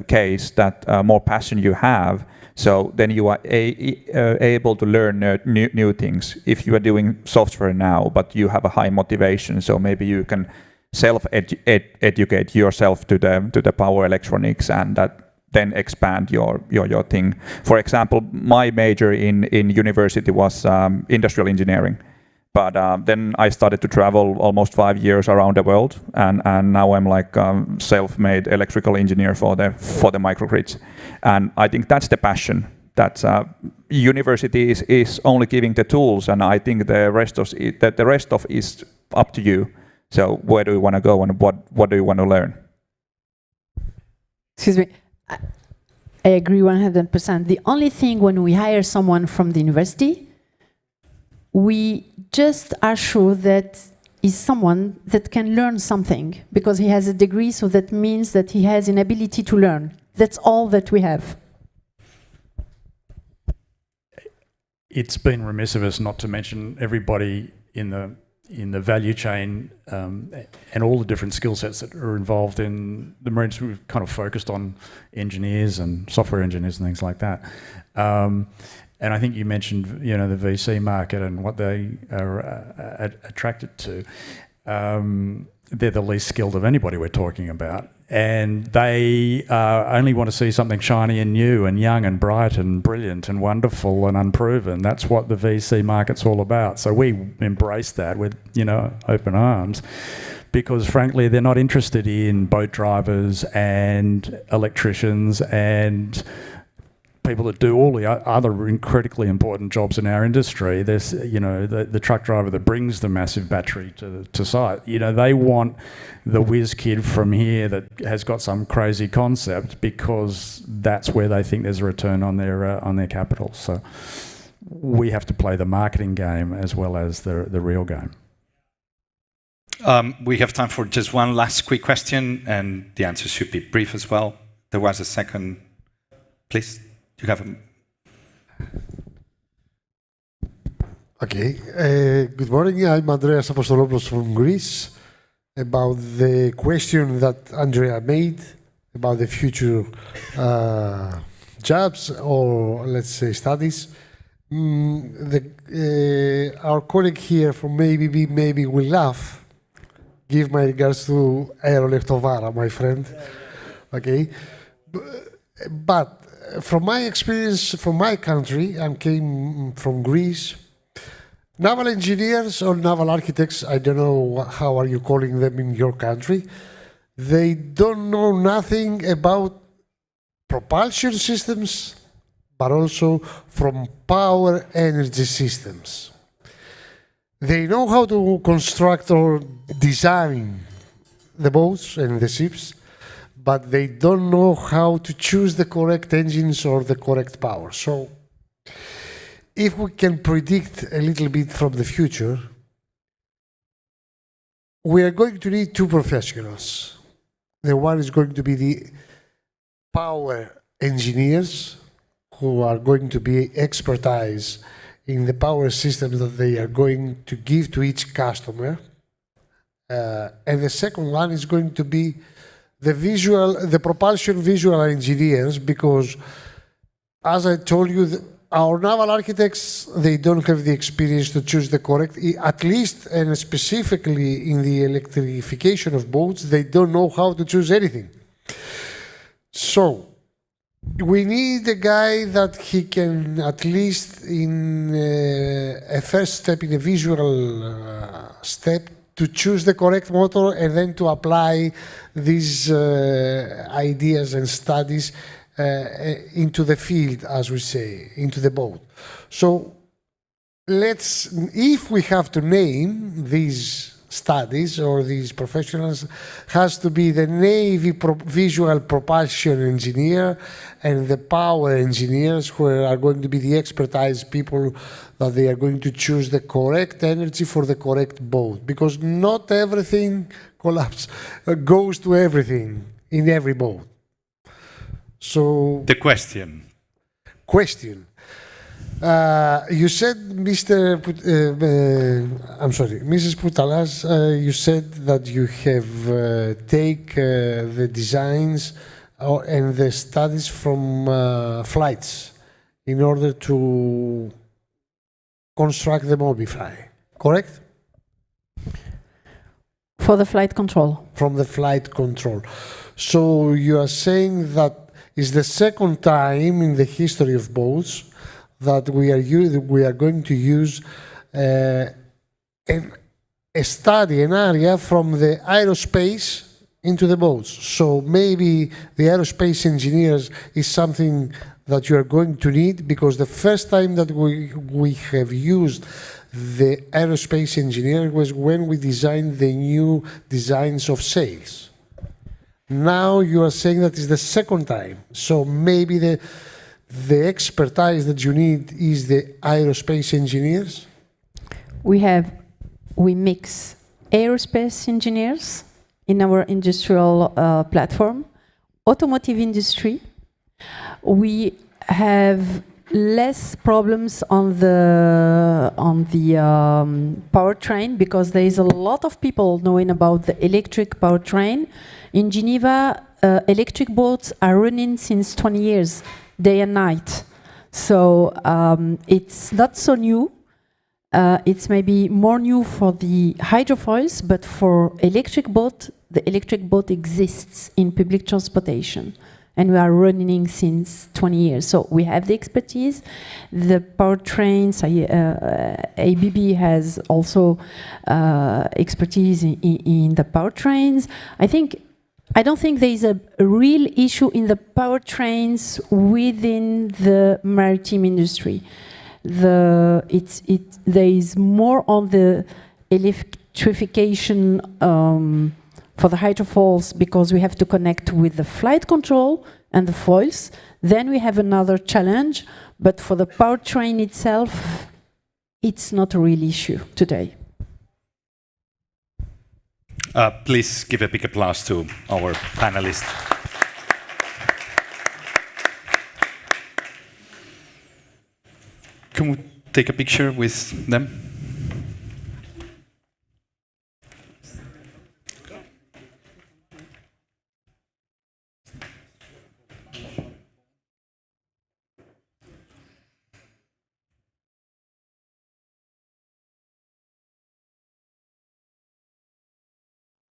case that more passion you have, so then you are able to learn new things. If you are doing software now, but you have a high motivation, so maybe you can self-educate yourself to the power electronics, and that then expand your thing. For example, my major in university was industrial engineering. But then I started to travel almost 5 years around the world, and now I'm like self-made electrical engineer for the microgrids. And I think that's the passion. That university is only giving the tools, and I think the rest of is up to you. So where do you want to go, and what do you want to learn? Excuse me. I agree 100%. The only thing when we hire someone from the university, we just are sure that is someone that can learn something because he has a degree, so that means that he has an ability to learn. That's all that we have. It's been remiss of us not to mention everybody in the value chain and all the different skill sets that are involved in the marines. We've kind of focused on engineers and software engineers and things like that. And I think you mentioned, you know, the VC market and what they are attracted to. They're the least skilled of anybody we're talking about, and they only want to see something shiny and new and young and bright and brilliant and wonderful and unproven. That's what the VC market's all about. So we embrace that with, you know, open arms, because frankly they're not interested in boat drivers and electricians and people that do all the other critically important jobs in our industry. There's, you know, the truck driver that brings the massive battery to site. You know, they want the whiz kid from here that has got some crazy concept, because that's where they think there's a return on their capital. So we have to play the marketing game as well as the real game. We have time for just one last quick question, and the answer should be brief as well. There was a second, please. You have a... Okay. Good morning. I'm Andreas Apostolopoulos from Greece. About the question that Andrea made about the future jobs, or let's say studies, our colleague here from ABB maybe will laugh. Give my regards to Aero Lechtovara, my friend. Okay. But from my experience, from my country, I came from Greece. Naval engineers or naval architects, I don't know how are you calling them in your country, they don't know nothing about propulsion systems, but also from power energy systems. They know how to construct or design the boats and the ships, but they don't know how to choose the correct engines or the correct power. So if we can predict a little bit from the future, we are going to need two professionals. The one is going to be the power engineers, who are going to be expertise in the power systems that they are going to give to each customer. And the second one is going to be the propulsion visual engineers, because as I told you, our naval architects, they don't have the experience to choose the correct, at least and specifically in the electrification of boats, they don't know how to choose anything. So we need a guy that he can, at least in a first step, in a visual step, to choose the correct motor and then to apply these ideas and studies into the field, as we say, into the boat. So if we have to name these studies or these professionals, has to be the Navy visual propulsion engineer and the power engineers, who are going to be the expertise people that they are going to choose the correct energy for the correct boat, because not everything goes to everything in every boat. So the question. You said, Mrs. Poutalas, you said that you have take the designs and the studies from flights in order to construct the MobiFly, correct? For the flight control. From the flight control. So you are saying that it's the second time in the history of boats that we are going to use a study, an area from the aerospace into the boats. So maybe the aerospace engineers is something that you are going to need, because the first time that we have used the aerospace engineer was when we designed the new designs of sails. Now you are saying that is the second time. So maybe the expertise that you need is the aerospace engineers? We mix aerospace engineers in our industrial platform, automotive industry. We have less problems on the powertrain, because there is a lot of people knowing about the electric powertrain. In Geneva, electric boats are running since 20 years, day and night. So it's not so new. It's maybe more new for the hydrofoils, but for electric boat, the electric boat exists in public transportation. And we are running since 20 years. So we have the expertise. The powertrains, ABB has also expertise in the powertrains. I don't think there is a real issue in the powertrains within the maritime industry. There is more on the electrification for the hydrofoils, because we have to connect with the flight control and the foils. Then we have another challenge, but for the powertrain itself, it's not a real issue today. Please give a big applause to our panelists. Can we take a picture with them?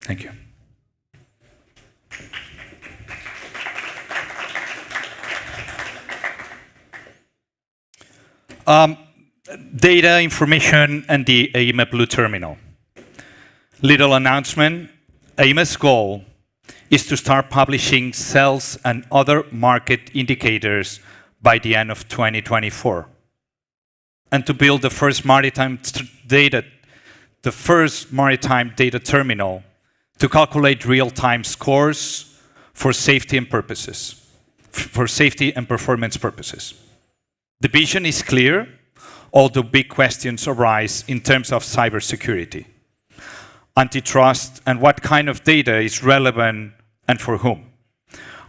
Thank you. Data, information, and the IEMA Blue Terminal. Little announcement. IEMA's goal is to start publishing sales and other market indicators by the end of 2024, and to build the first maritime data terminal to calculate real-time scores for safety and purposes, for safety and performance purposes. The vision is clear, although big questions arise in terms of cybersecurity, antitrust, and what kind of data is relevant and for whom.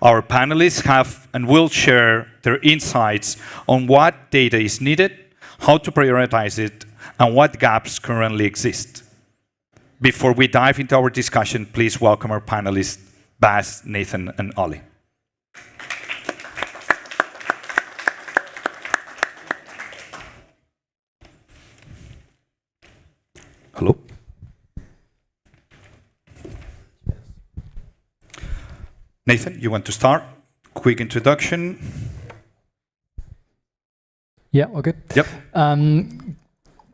Our panelists have and will share their insights on what data is needed, how to prioritize it, and what gaps currently exist. Before we dive into our discussion, please welcome our panelists, Bas, Nathan, and Ollie. Hello. Nathan, you want to start? Quick introduction. Yeah, all good. Yep.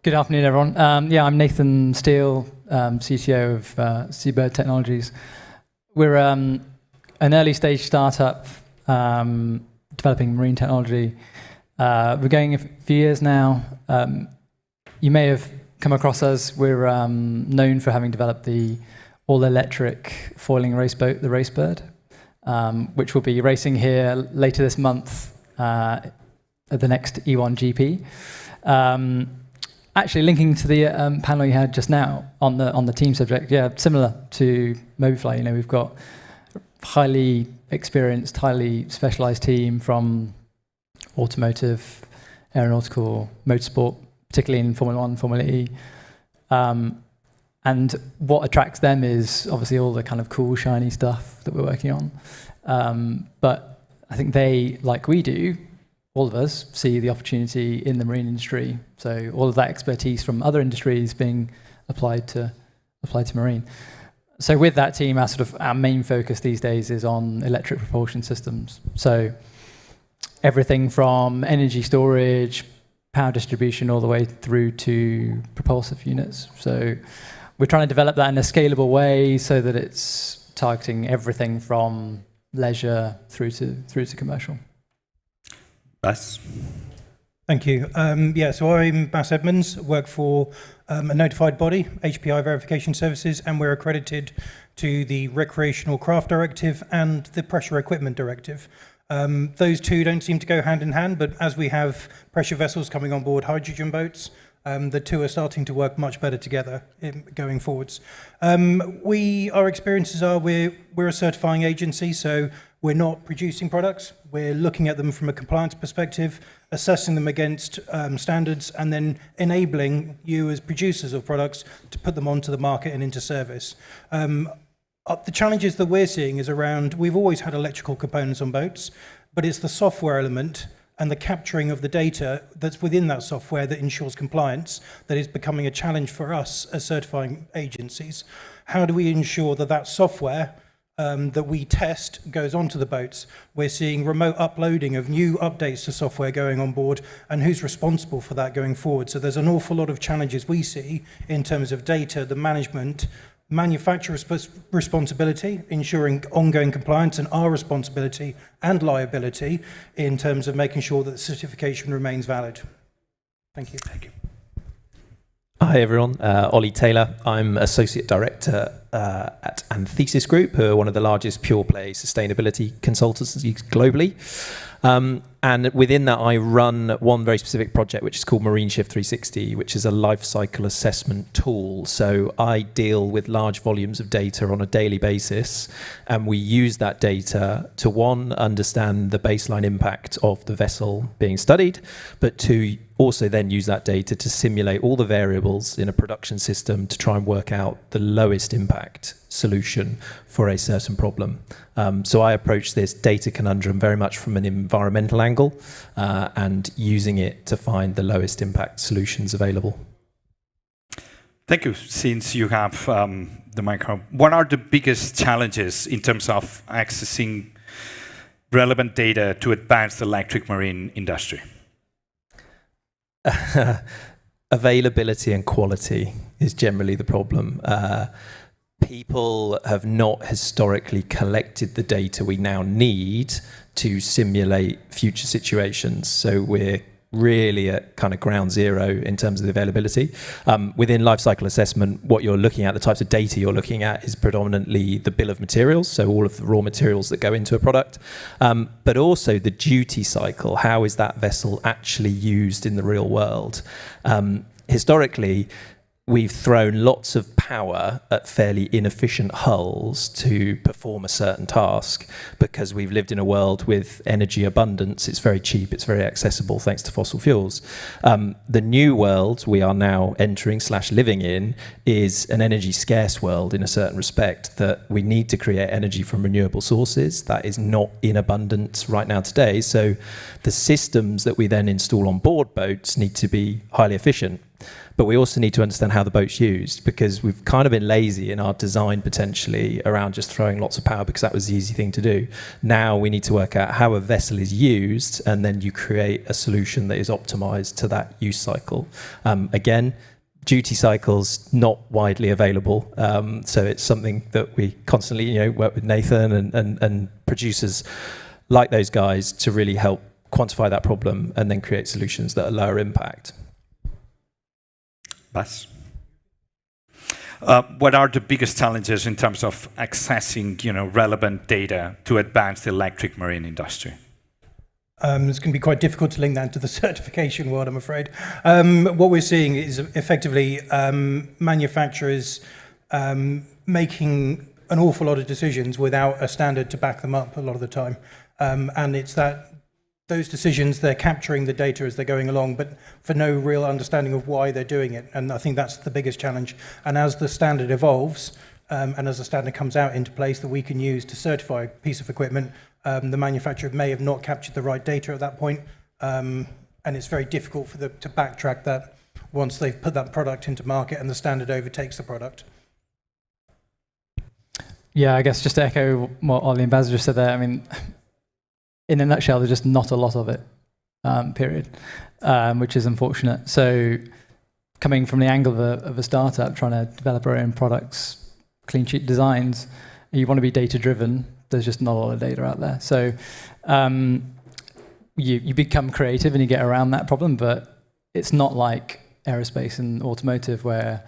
Good afternoon, everyone. Yeah, I'm Nathan Steele, CTO of Seabird Technologies. We're an early stage startup developing marine technology. We're going a few years now. You may have come across us. We're known for having developed the all-electric foiling race boat, the Racebird, which will be racing here later this month at the next E1 GP. Actually, linking to the panel you had just now on the team subject, yeah, similar to Mobifly. You know, we've got highly experienced, highly specialized team from automotive, aeronautical, motorsport, particularly in Formula 1, Formula E. And what attracts them is obviously all the kind of cool, shiny stuff that we're working on. But I think they, like we do, all of us, see the opportunity in the marine industry. So all of that expertise from other industries being applied to marine. So with that team, our main focus these days is on electric propulsion systems. So everything from energy storage, power distribution, all the way through to propulsive units. So we're trying to develop that in a scalable way so that it's targeting everything from leisure through to commercial. Bas. Thank you. So I'm Bas Edmonds, work for a notified body, HPI Verification Services, and we're accredited to the Recreational Craft Directive and the Pressure Equipment Directive. Those two don't seem to go hand in hand, but as we have pressure vessels coming on board hydrogen boats, the two are starting to work much better together going forwards. Our experiences are we're a certifying agency, so we're not producing products. We're looking at them from a compliance perspective, assessing them against standards, and then enabling you as producers of products to put them onto the market and into service. The challenges that we're seeing is around, we've always had electrical components on boats, but it's the software element and the capturing of the data that's within that software that ensures compliance that is becoming a challenge for us as certifying agencies. How do we ensure that that software that we test goes onto the boats? We're seeing remote uploading of new updates to software going on board, and who's responsible for that going forward? So there's an awful lot of challenges we see in terms of data, the management, manufacturer's responsibility, ensuring ongoing compliance, and our responsibility and liability in terms of making sure that the certification remains valid. Thank you. Thank you. Hi everyone, Ollie Taylor. I'm Associate Director at Anthesis Group, who are one of the largest pure play sustainability consultancies globally. And within that, I run one very specific project, which is called Marine Shift 360, which is a life cycle assessment tool. So I deal with large volumes of data on a daily basis, and we use that data to, one, understand the baseline impact of the vessel being studied, but two, also then use that data to simulate all the variables in a production system to try and work out the lowest impact solution for a certain problem. So I approach this data conundrum very much from an environmental angle and using it to find the lowest impact solutions available. Thank you. Since you have the micro, what are the biggest challenges in terms of accessing relevant data to advance the electric marine industry? Availability and quality is generally the problem. People have not historically collected the data we now need to simulate future situations. So we're really at kind of ground zero in terms of the availability. Within life cycle assessment, what you're looking at, the types of data you're looking at is predominantly the bill of materials, so all of the raw materials that go into a product, but also the duty cycle. How is that vessel actually used in the real world? Historically, we've thrown lots of power at fairly inefficient hulls to perform a certain task because we've lived in a world with energy abundance. It's very cheap, it's very accessible thanks to fossil fuels. The new world we are now entering / living in is an energy scarce world in a certain respect, that we need to create energy from renewable sources. That is not in abundance right now today. So the systems that we then install on board boats need to be highly efficient. But we also need to understand how the boat's used, because we've kind of been lazy in our design potentially around just throwing lots of power because that was the easy thing to do. Now we need to work out how a vessel is used, and then you create a solution that is optimized to that use cycle. Again, duty cycles not widely available, so it's something that we constantly work with Nathan and producers like those guys to really help quantify that problem and then create solutions that are lower impact. Bas? What are the biggest challenges in terms of accessing, relevant data to advance the electric marine industry? It's going to be quite difficult to link that to the certification world, I'm afraid. What we're seeing is effectively manufacturers making an awful lot of decisions without a standard to back them up a lot of the time. And it's those decisions, they're capturing the data as they're going along, but for no real understanding of why they're doing it. And I think that's the biggest challenge. And as the standard evolves, and as the standard comes out into place that we can use to certify a piece of equipment, the manufacturer may have not captured the right data at that point. And it's very difficult for them to backtrack that once they've put that product into market and the standard overtakes the product. Yeah, I guess just to echo what Ollie and Baz just said there, I mean, in a nutshell, there's just not a lot of it, period, which is unfortunate. So coming from the angle of a startup trying to develop our own products, clean sheet designs, you want to be data-driven. There's just not a lot of data out there. So you become creative and you get around that problem, but it's not like aerospace and automotive where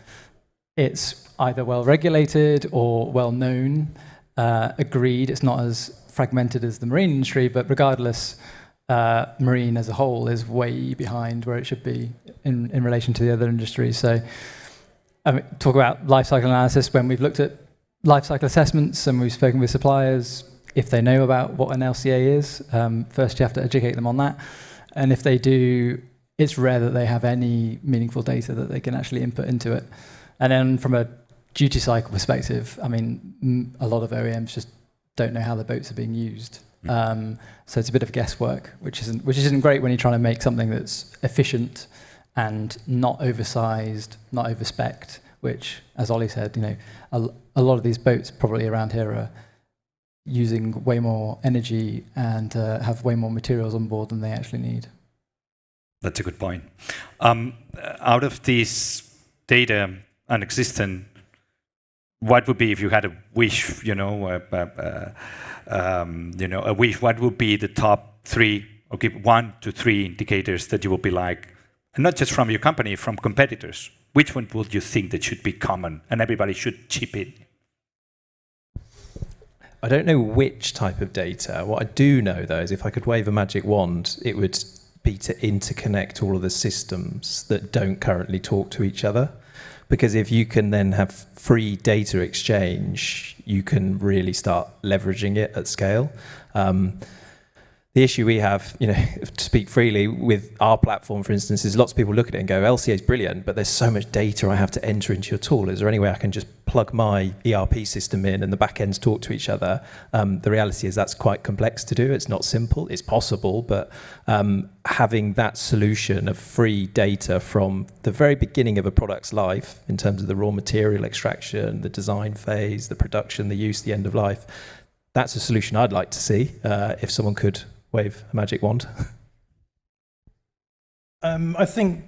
it's either well-regulated or well-known, agreed. It's not as fragmented as the marine industry, but regardless, marine as a whole is way behind where it should be in relation to the other industries. So talk about life cycle analysis. When we've looked at life cycle assessments and we've spoken with suppliers, if they know about what an LCA is, first you have to educate them on that. And if they do, it's rare that they have any meaningful data that they can actually input into it. And then from a duty cycle perspective, I mean, a lot of OEMs just don't know how the boats are being used. So it's a bit of guesswork, which isn't great when you're trying to make something that's efficient and not oversized, not overspec'd, which, as Ollie said, a lot of these boats probably around here are using way more energy and have way more materials on board than they actually need. That's a good point. Out of this data and existent, what would be, if you had a wish, a wish, what would be the top 3, okay, 1 to 3 indicators that you will be like, and not just from your company, from competitors? Which one would you think that should be common and everybody should chip in? I don't know which type of data. What I do know, though, is if I could wave a magic wand, it would be to interconnect all of the systems that don't currently talk to each other. Because if you can then have free data exchange, you can really start leveraging it at scale. The issue we have, to speak freely with our platform, for instance, is lots of people look at it and go, LCA is brilliant, but there's so much data I have to enter into your tool. Is there any way I can just plug my ERP system in and the back ends talk to each other? The reality is that's quite complex to do. It's not simple. It's possible, but having that solution of free data from the very beginning of a product's life, in terms of the raw material extraction, the design phase, the production, the use, the end of life, that's a solution I'd like to see if someone could wave a magic wand. I think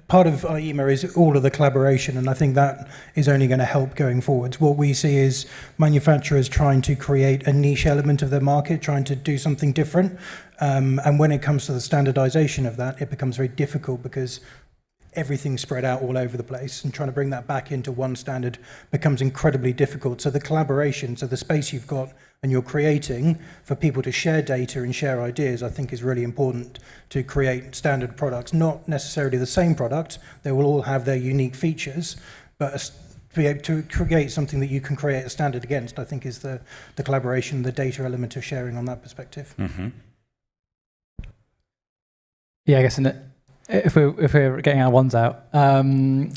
part of IEMA is all of the collaboration, and I think that is only going to help going forward. What we see is manufacturers trying to create a niche element of their market, trying to do something different. And when it comes to the standardization of that, it becomes very difficult because everything's spread out all over the place, and trying to bring that back into one standard becomes incredibly difficult. So the collaboration, so the space you've got and you're creating for people to share data and share ideas, I think is really important to create standard products, not necessarily the same product. They will all have their unique features, but to be able to create something that you can create a standard against, I think is the collaboration, the data element of sharing on that perspective. Mm-hmm. Yeah, I guess if we're getting our ones out, then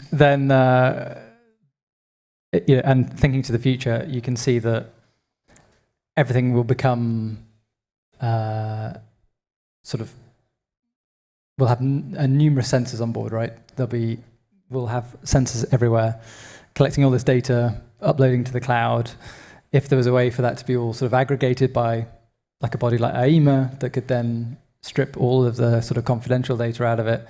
and thinking to the future, you can see that everything will become we'll have numerous sensors on board, right? We'll have sensors everywhere, collecting all this data, uploading to the cloud. If there was a way for that to be all sort of aggregated by like a body like IEMA that could then strip all of the sort of confidential data out of it,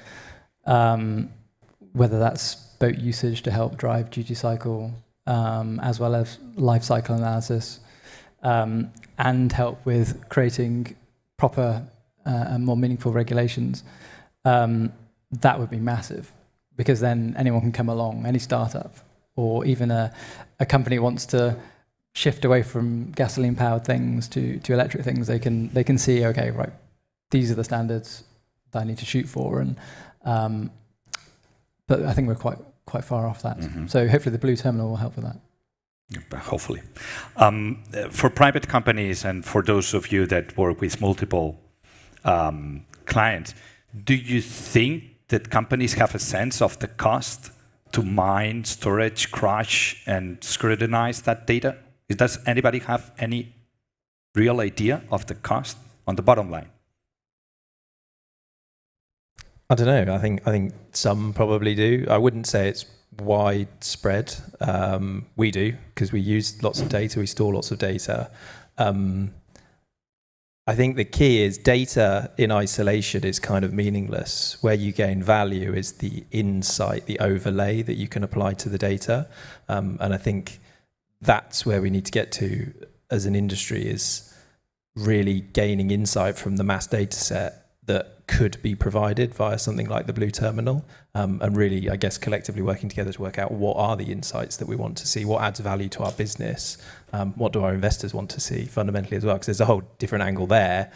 whether that's boat usage to help drive duty cycle, as well as life cycle analysis, and help with creating proper and more meaningful regulations, that would be massive, because then anyone can come along, any startup, or even a company wants to shift away from gasoline-powered things to electric things. They can see, okay, right, these are the standards that I need to shoot for, and but I think we're quite far off that. Mm-hmm. So hopefully the Blue Terminal will help with that. Hopefully. For private companies and for those of you that work with multiple clients, do you think that companies have a sense of the cost to mine, storage, crush, and scrutinize that data? Does anybody have any real idea of the cost on the bottom line? I don't know. I think some probably do. I wouldn't say it's widespread. We do, because we use lots of data, we store lots of data. I think the key is data in isolation is kind of meaningless. Where you gain value is the insight, the overlay that you can apply to the data. And I think that's where we need to get to as an industry, is really gaining insight from the mass data set that could be provided via something like the Blue Terminal, and really, I guess, collectively working together to work out what are the insights that we want to see, what adds value to our business, what do our investors want to see fundamentally as well, because there's a whole different angle there,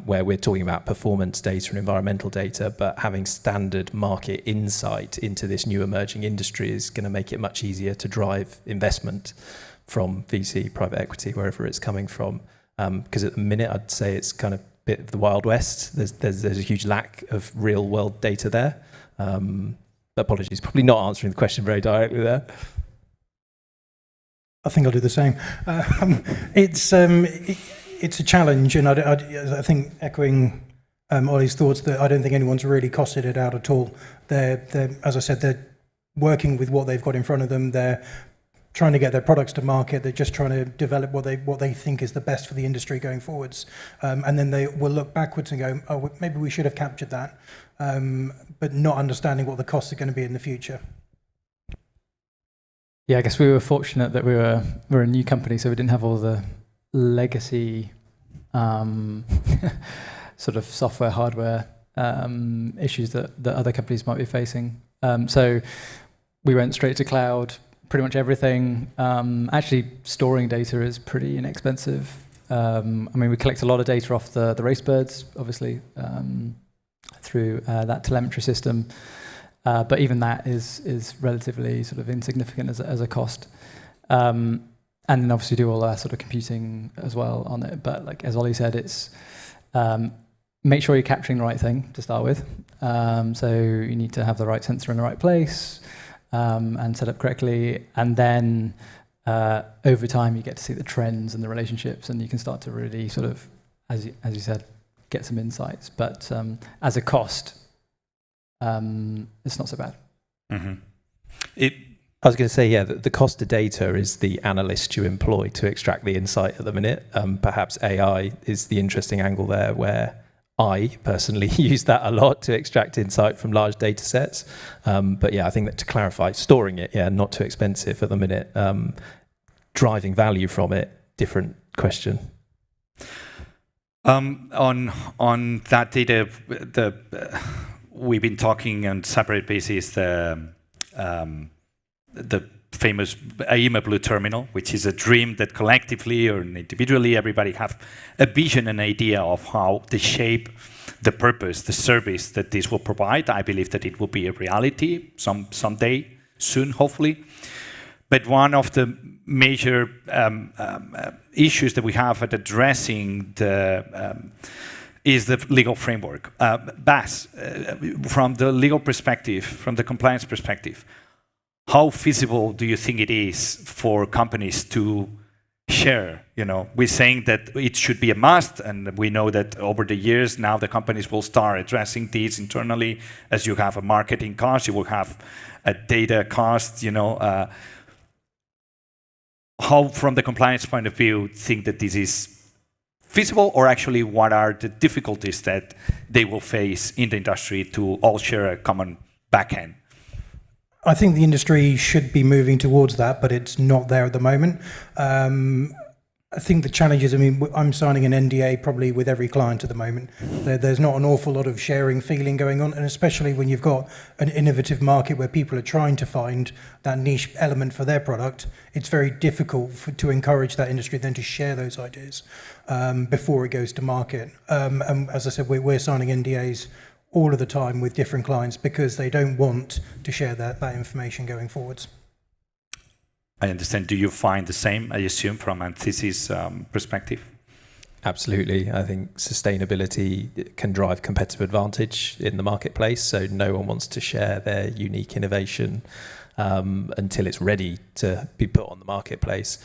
where we're talking about performance data and environmental data, but having standard market insight into this new emerging industry is going to make it much easier to drive investment from VC, private equity, wherever it's coming from. Because at the minute, I'd say it's kind of bit of the Wild West. There's a huge lack of real world data there. Apologies, probably not answering the question very directly there. I think I'll do the same. It's a challenge, and I think echoing Ollie's thoughts, that I don't think anyone's really costed it out at all. They're, as I said, they're working with what they've got in front of them. They're trying to get their products to market. They're just trying to develop what they think is the best for the industry going forwards. And then they will look backwards and go, oh, maybe we should have captured that, but not understanding what the costs are going to be in the future. Yeah, I guess we were fortunate that we're a new company, so we didn't have all the legacy sort of software, hardware issues that other companies might be facing. So we went straight to cloud. Pretty much everything. Actually, storing data is pretty inexpensive. I mean, we collect a lot of data off the racebirds, obviously, through that telemetry system. But even that is relatively sort of insignificant as a cost. And then obviously do all that sort of computing as well on it. But like as Ollie said, it's make sure you're capturing the right thing to start with. So you need to have the right sensor in the right place. And set up correctly, and then over time you get to see the trends and the relationships, and you can start to really sort of, as you said, get some insights. But as a cost, it's not so bad. Mm-hmm. I was going to say, yeah, the cost of data is the analyst you employ to extract the insight at the minute. Perhaps AI is the interesting angle there, where I personally use that a lot to extract insight from large data sets. But yeah, I think that to clarify, storing it, yeah, not too expensive at the minute. Driving value from it, different question. On that data, we've been talking on separate basis the famous IEMA Blue Terminal, which is a dream that collectively or individually everybody have a vision and idea of how the shape, the purpose, the service that this will provide. I believe that it will be a reality someday, soon, hopefully. But one of the major issues that we have at addressing is the legal framework. Bas, from the legal perspective, from the compliance perspective, how feasible do you think it is for companies to share? You know, we're saying that it should be a must, and we know that over the years now the companies will start addressing these internally. As you have a marketing cost, you will have a data cost. You know, how, from the compliance point of view, think that this is feasible, or actually what are the difficulties that they will face in the industry to all share a common backend? I think the industry should be moving towards that, but it's not there at the moment. I think the challenge is, I mean, I'm signing an NDA probably with every client at the moment. There's not an awful lot of sharing feeling going on, and especially when you've got an innovative market where people are trying to find that niche element for their product, it's very difficult to encourage that industry then to share those ideas before it goes to market. And as I said, we're signing NDAs all of the time with different clients because they don't want to share that information going forwards. I understand. Do you find the same, I assume, from Anthesis' perspective? Absolutely. I think sustainability can drive competitive advantage in the marketplace. So no one wants to share their unique innovation until it's ready to be put on the marketplace.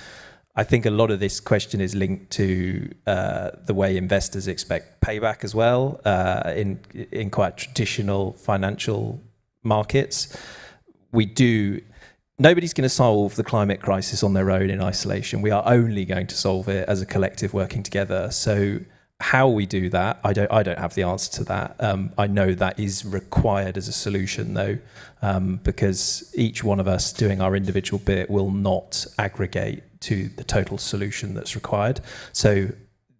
I think a lot of this question is linked to the way investors expect payback as well in quite traditional financial markets. Nobody's going to solve the climate crisis on their own in isolation. We are only going to solve it as a collective working together. So how we do that, I don't have the answer to that. I know that is required as a solution though, because each one of us doing our individual bit will not aggregate to the total solution that's required. So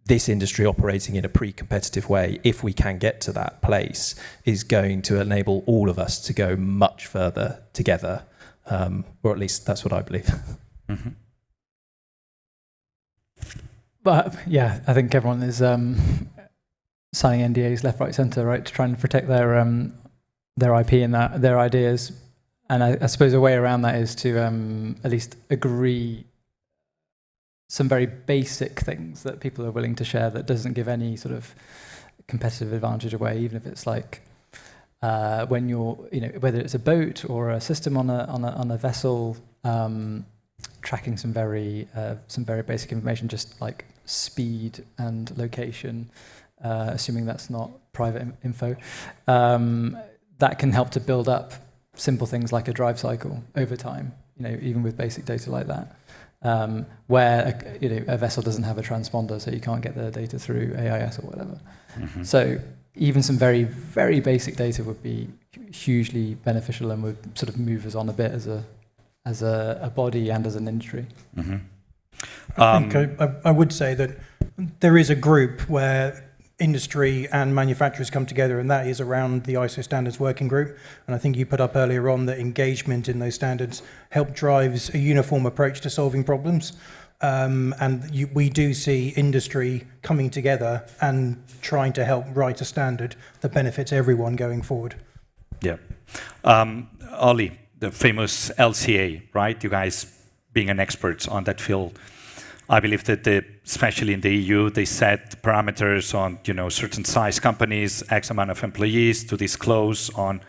this industry operating in a pre-competitive way, if we can get to that place, is going to enable all of us to go much further together. Or at least that's what I believe. Mm-hmm. But yeah, I think everyone is signing NDAs left, right, centre, right, to try and protect their IP and their ideas. And I suppose a way around that is to at least agree some very basic things that people are willing to share that doesn't give any sort of competitive advantage away, even if it's like when you're, you know, whether it's a boat or a system on a vessel, tracking some very basic information, just like speed and location, assuming that's not private info, that can help to build up simple things like a drive cycle over time. You know, even with basic data like that, where a vessel doesn't have a transponder, so you can't get the data through AIS or whatever. Mm-hmm. So even some very, very basic data would be hugely beneficial and would sort of move us on a bit as a body and as an industry. Mm-hmm. I think I would say that there is a group where industry and manufacturers come together, and that is around the ISO standards working group. And I think you put up earlier on that engagement in those standards drives a uniform approach to solving problems. We do see industry coming together and trying to help write a standard that benefits everyone going forward. Yeah. Ollie, the famous LCA, right? You guys being an expert on that field, I believe that especially in the EU, they set parameters on, certain size companies, X amount of employees to disclose on.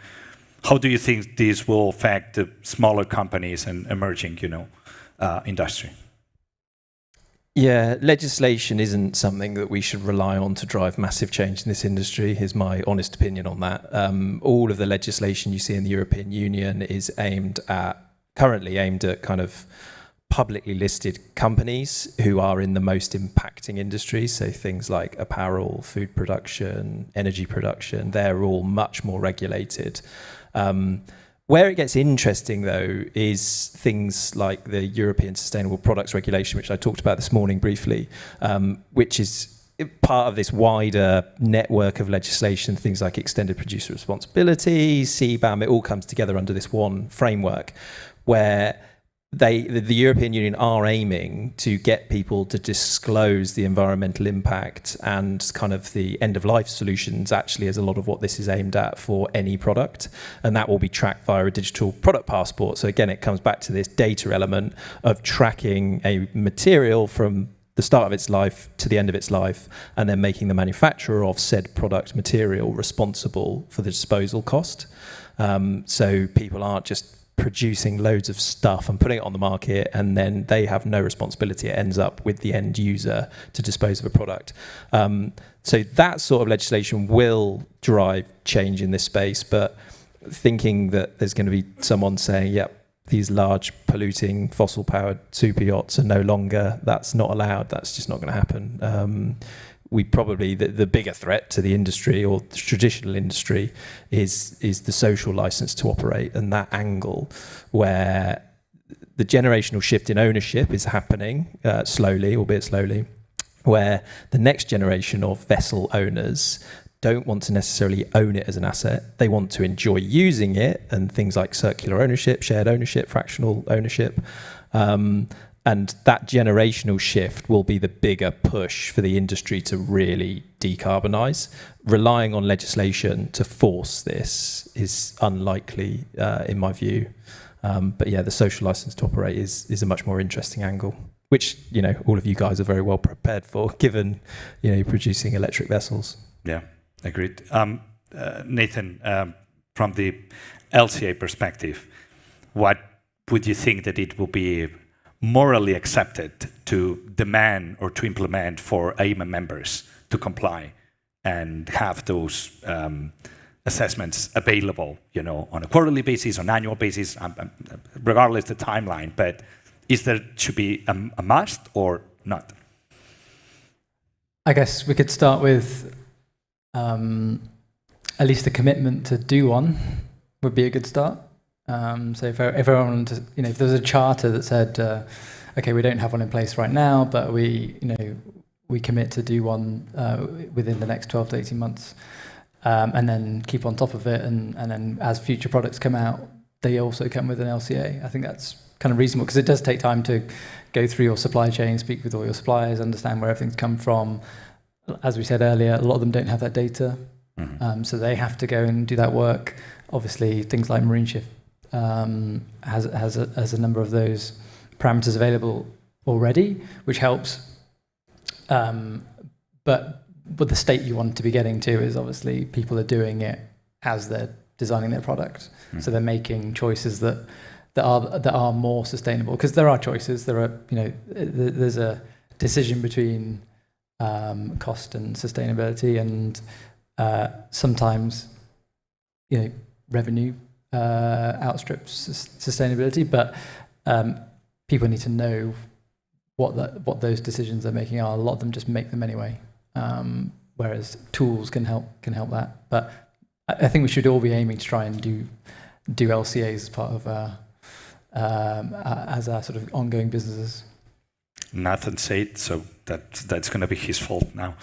How do you think this will affect the smaller companies and emerging, industry? Yeah, legislation isn't something that we should rely on to drive massive change in this industry, is my honest opinion on that. All of the legislation you see in the European Union is currently aimed at kind of publicly listed companies who are in the most impacting industries, so things like apparel, food production, energy production, they're all much more regulated. Where it gets interesting, though, is things like the European Sustainable Products Regulation, which I talked about this morning briefly, which is part of this wider network of legislation, things like extended producer responsibility, CBAM, it all comes together under this one framework where the European Union are aiming to get people to disclose the environmental impact and kind of the end-of-life solutions actually is a lot of what this is aimed at for any product. And that will be tracked via a digital product passport. So again, it comes back to this data element of tracking a material from the start of its life to the end of its life, and then making the manufacturer of said product material responsible for the disposal cost. So people aren't just producing loads of stuff and putting it on the market and then they have no responsibility. It ends up with the end user to dispose of a product. So that sort of legislation will drive change in this space, but thinking that there's going to be someone saying, yep, these large polluting fossil powered super yachts are no longer, that's not allowed, that's just not going to happen. We probably, the bigger threat to the industry or the traditional industry is the social license to operate, and that angle where the generational shift in ownership is happening slowly, albeit slowly, where the next generation of vessel owners don't want to necessarily own it as an asset. They want to enjoy using it, and things like circular ownership, shared ownership, fractional ownership. And that generational shift will be the bigger push for the industry to really decarbonise. Relying on legislation to force this is unlikely, in my view. But yeah, the social licence to operate is a much more interesting angle, which, you know, all of you guys are very well prepared for, given, you know, you're producing electric vessels. Yeah, agreed. Nathan, from the LCA perspective, what would you think that it will be morally accepted to demand or to implement for IEMA members to comply and have those assessments available, you know, on a quarterly basis, on an annual basis, regardless the timeline? But is there should be a must or not? I guess we could start with at least a commitment to do one would be a good start. So if everyone, you know, if there was a charter that said, okay, we don't have one in place right now, but we commit to do one within the next 12 to 18 months, and then keep on top of it, and then as future products come out, they also come with an LCA. I think that's kind of reasonable, because it does take time to go through your supply chain, speak with all your suppliers, understand where everything's come from. As we said earlier, a lot of them don't have that data, so they have to go and do that work. Obviously, things like Marine Shift has a number of those parameters available already, which helps. But the state you want to be getting to is obviously people are doing it as they're designing their product, so they're making choices that are more sustainable. Because there are choices. There are, you know, there's a decision between cost and sustainability, and sometimes, you know, revenue outstrips sustainability, but people need to know what those decisions they're making are. A lot of them just make them anyway, whereas tools can help that. But I think we should all be aiming to try and do LCAs as part of as our sort of ongoing businesses. Nathan said, so that's going to be his fault now.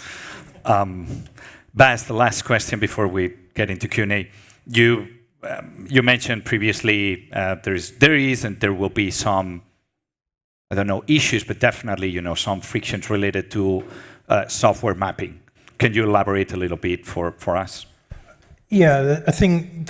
Bas, the last question before we get into Q&A. You mentioned previously there is and there will be some, I don't know, issues, but definitely, you know, some frictions related to software mapping. Can you elaborate a little bit for us? Yeah, I think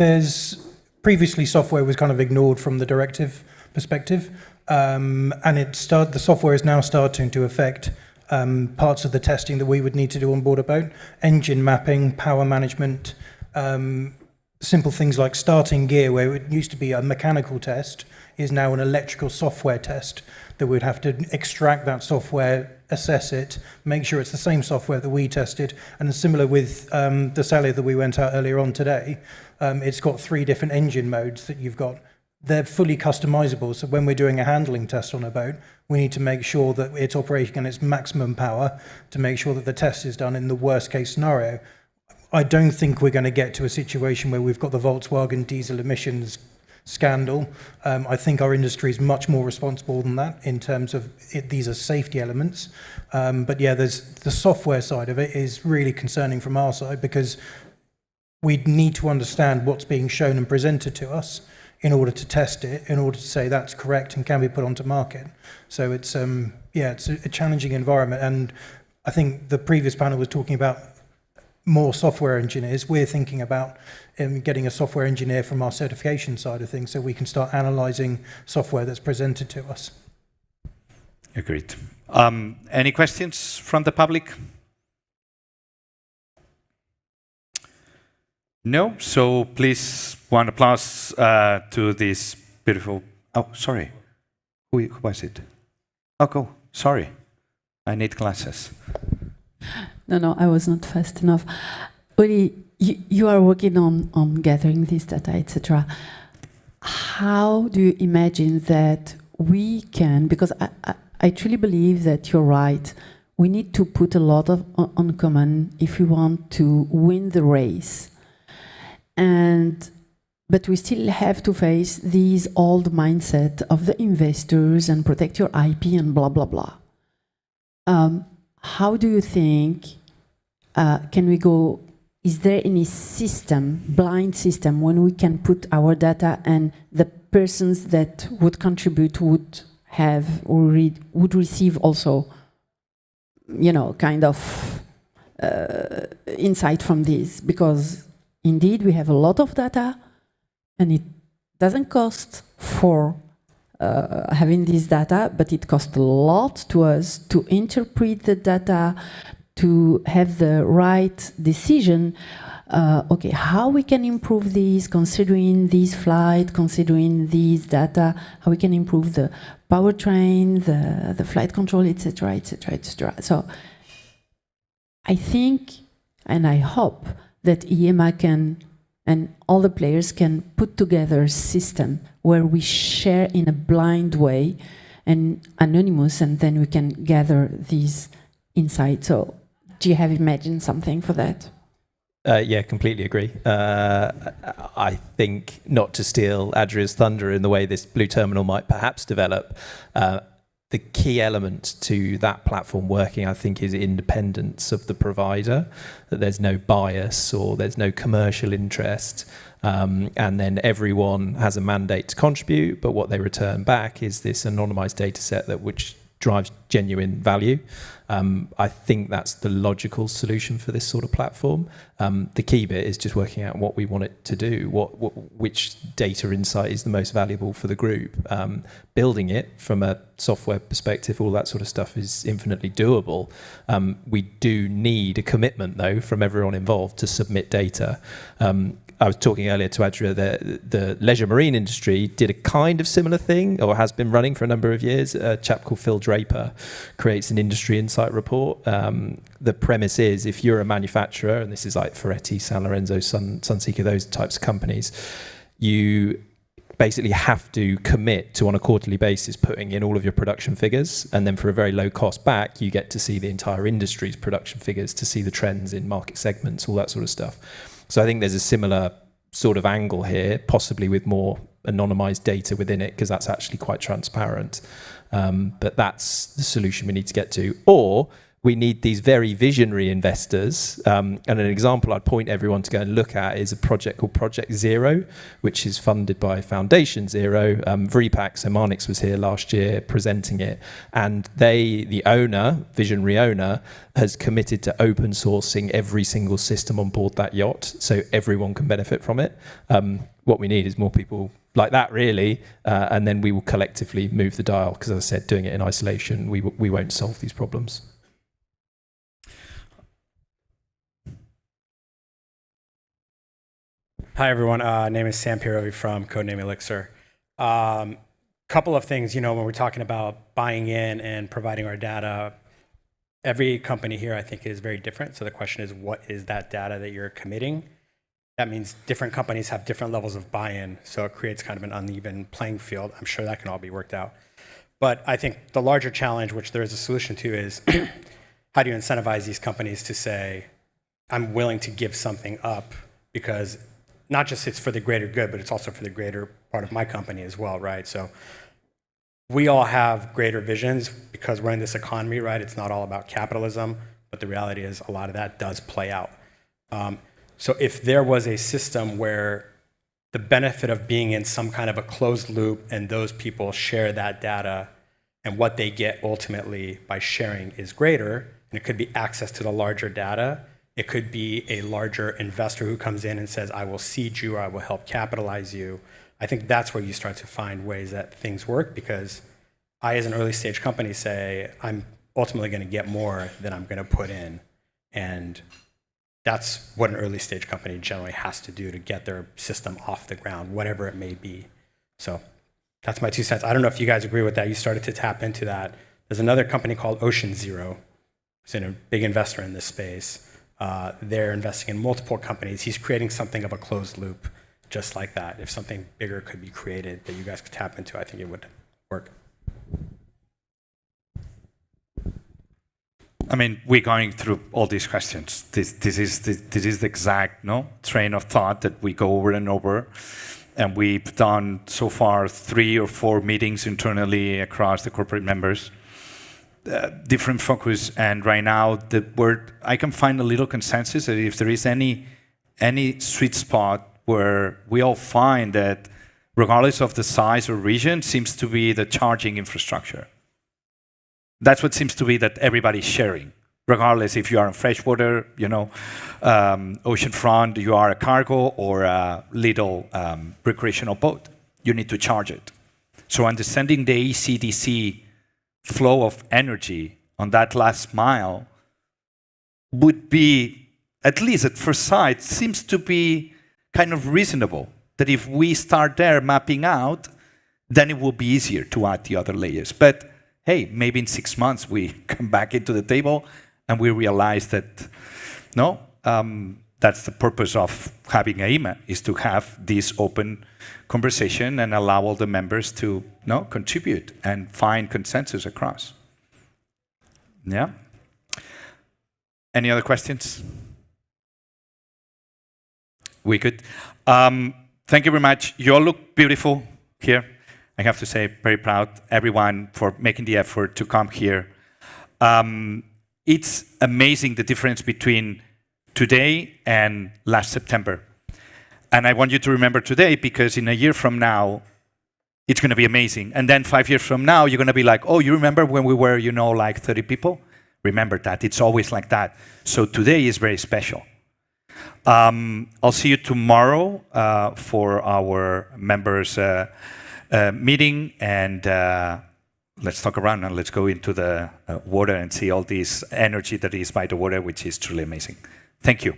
previously software was kind of ignored from the directive perspective, and the software is now starting to affect parts of the testing that we would need to do on board a boat, engine mapping, power management, simple things like starting gear, where it used to be a mechanical test, is now an electrical software test that we'd have to extract that software, assess it, make sure it's the same software that we tested. And similar with the Sally that we went out earlier on today, it's got 3 different engine modes that you've got. they're fully customizable. So when we're doing a handling test on a boat, we need to make sure that it's operating at its maximum power to make sure that the test is done in the worst case scenario. I don't think we're going to get to a situation where we've got the Volkswagen diesel emissions scandal. I think our industry is much more responsible than that in terms of these are safety elements. But yeah, there's the software side of it is really concerning from our side, because we need to understand what's being shown and presented to us in order to test it, in order to say that's correct and can be put onto market. So it's it's a challenging environment. And I think the previous panel was talking about more software engineers. We're thinking about getting a software engineer from our certification side of things so we can start analyzing software that's presented to us. Agreed. Any questions from the public? No? So please, one applause to this beautiful... Oh, sorry. Who was it? Oh, go. Sorry. I need glasses. No, I was not fast enough. Uli, you are working on gathering this data, etc. How do you imagine that we can, because I truly believe that you're right, we need to put a lot on common if we want to win the race. But we still have to face these old mindset of the investors and protect your IP and blah, blah, blah. How do you think, can we go, is there any system, blind system, when we can put our data and the persons that would contribute would have or would receive also, kind of insight from this? Because indeed we have a lot of data and it doesn't cost for having this data, but it costs a lot to us to interpret the data, to have the right decision. Okay, how we can improve this, considering this flight, considering these data, how we can improve the powertrain, the flight control, etc., etc., etc. So I think, and I hope, that IEMA can, and all the players can put together a system where we share in a blind way and anonymous, and then we can gather these insights. So do you have imagined something for that? Yeah, completely agree. I think, not to steal Adria's thunder in the way this blue terminal might perhaps develop, the key element to that platform working, I think, is independence of the provider, that there's no bias or there's no commercial interest, and then everyone has a mandate to contribute, but what they return back is this anonymized data set that which drives genuine value. I think that's the logical solution for this sort of platform. The key bit is just working out what we want it to do, which data insight is the most valuable for the group. Building it from a software perspective, all that sort of stuff is infinitely doable. We do need a commitment, though, from everyone involved to submit data. I was talking earlier to Adria that the leisure marine industry did a kind of similar thing, or has been running for a number of years. A chap called Phil Draper creates an industry insight report. The premise is, if you're a manufacturer, and this is like Ferretti, San Lorenzo, Sunseeker, those types of companies, you basically have to commit to, on a quarterly basis, putting in all of your production figures, and then for a very low cost back, you get to see the entire industry's production figures, to see the trends in market segments, all that sort of stuff. So I think there's a similar sort of angle here, possibly with more anonymized data within it, because that's actually quite transparent. But that's the solution we need to get to. Or we need these very visionary investors. And an example I'd point everyone to go and look at is a project called Project Zero, which is funded by Foundation Zero. Vripak, so Marnix was here last year presenting it. And the owner, visionary owner, has committed to open sourcing every single system on board that yacht so everyone can benefit from it. What we need is more people like that, really, and then we will collectively move the dial, because as I said, doing it in isolation, we won't solve these problems. Hi, everyone. Name is Sam Pirovi from Codename Elixir. Couple of things, when we're talking about buying in and providing our data, every company here, I think, is very different. So the question is, what is that data that you're committing? That means different companies have different levels of buy-in, so it creates kind of an uneven playing field. I'm sure that can all be worked out. But I think the larger challenge, which there is a solution to, is how do you incentivize these companies to say, I'm willing to give something up, because not just it's for the greater good, but it's also for the greater part of my company as well, right? So we all have greater visions because we're in this economy, right? It's not all about capitalism, but the reality is a lot of that does play out. So if there was a system where the benefit of being in some kind of a closed loop and those people share that data and what they get ultimately by sharing is greater, and it could be access to the larger data, it could be a larger investor who comes in and says, I will seed you or I will help capitalize you. I think that's where you start to find ways that things work, because I, as an early stage company, say, I'm ultimately going to get more than I'm going to put in. And that's what an early stage company generally has to do to get their system off the ground, whatever it may be. So that's my 2 cents. I don't know if you guys agree with that. You started to tap into that. There's another company called Ocean Zero, who's a big investor in this space. They're investing in multiple companies. He's creating something of a closed loop, just like that. If something bigger could be created that you guys could tap into, I think it would work. I mean, we're going through all these questions. This is the exact train of thought that we go over and over. And we've done so far 3 or 4 meetings internally across the corporate members, different focus. And right now, I can find a little consensus that if there is any sweet spot where we all find that, regardless of the size or region, seems to be the charging infrastructure. That's what seems to be that everybody's sharing, regardless if you are in freshwater, oceanfront, you are a cargo or a little recreational boat. You need to charge it. So understanding the AC/DC flow of energy on that last mile would be, at least at first sight, seems to be kind of reasonable. That if we start there mapping out, then it will be easier to add the other layers. But hey, maybe in 6 months we come back into the table and we realize that, that's the purpose of having IEMA, is to have this open conversation and allow all the members to contribute and find consensus across. Yeah? Any other questions? We good? Thank you very much. You all look beautiful here. I have to say, very proud, everyone, for making the effort to come here. It's amazing the difference between today and last September. And I want you to remember today, because in a year from now, it's going to be amazing. And then 5 years from now, you're going to be like, oh, you remember when we were, like 30 people? Remember that. It's always like that. So today is very special. I'll see you tomorrow for our members' meeting, and let's talk around and let's go into the water and see all this energy that is by the water, which is truly amazing. Thank you.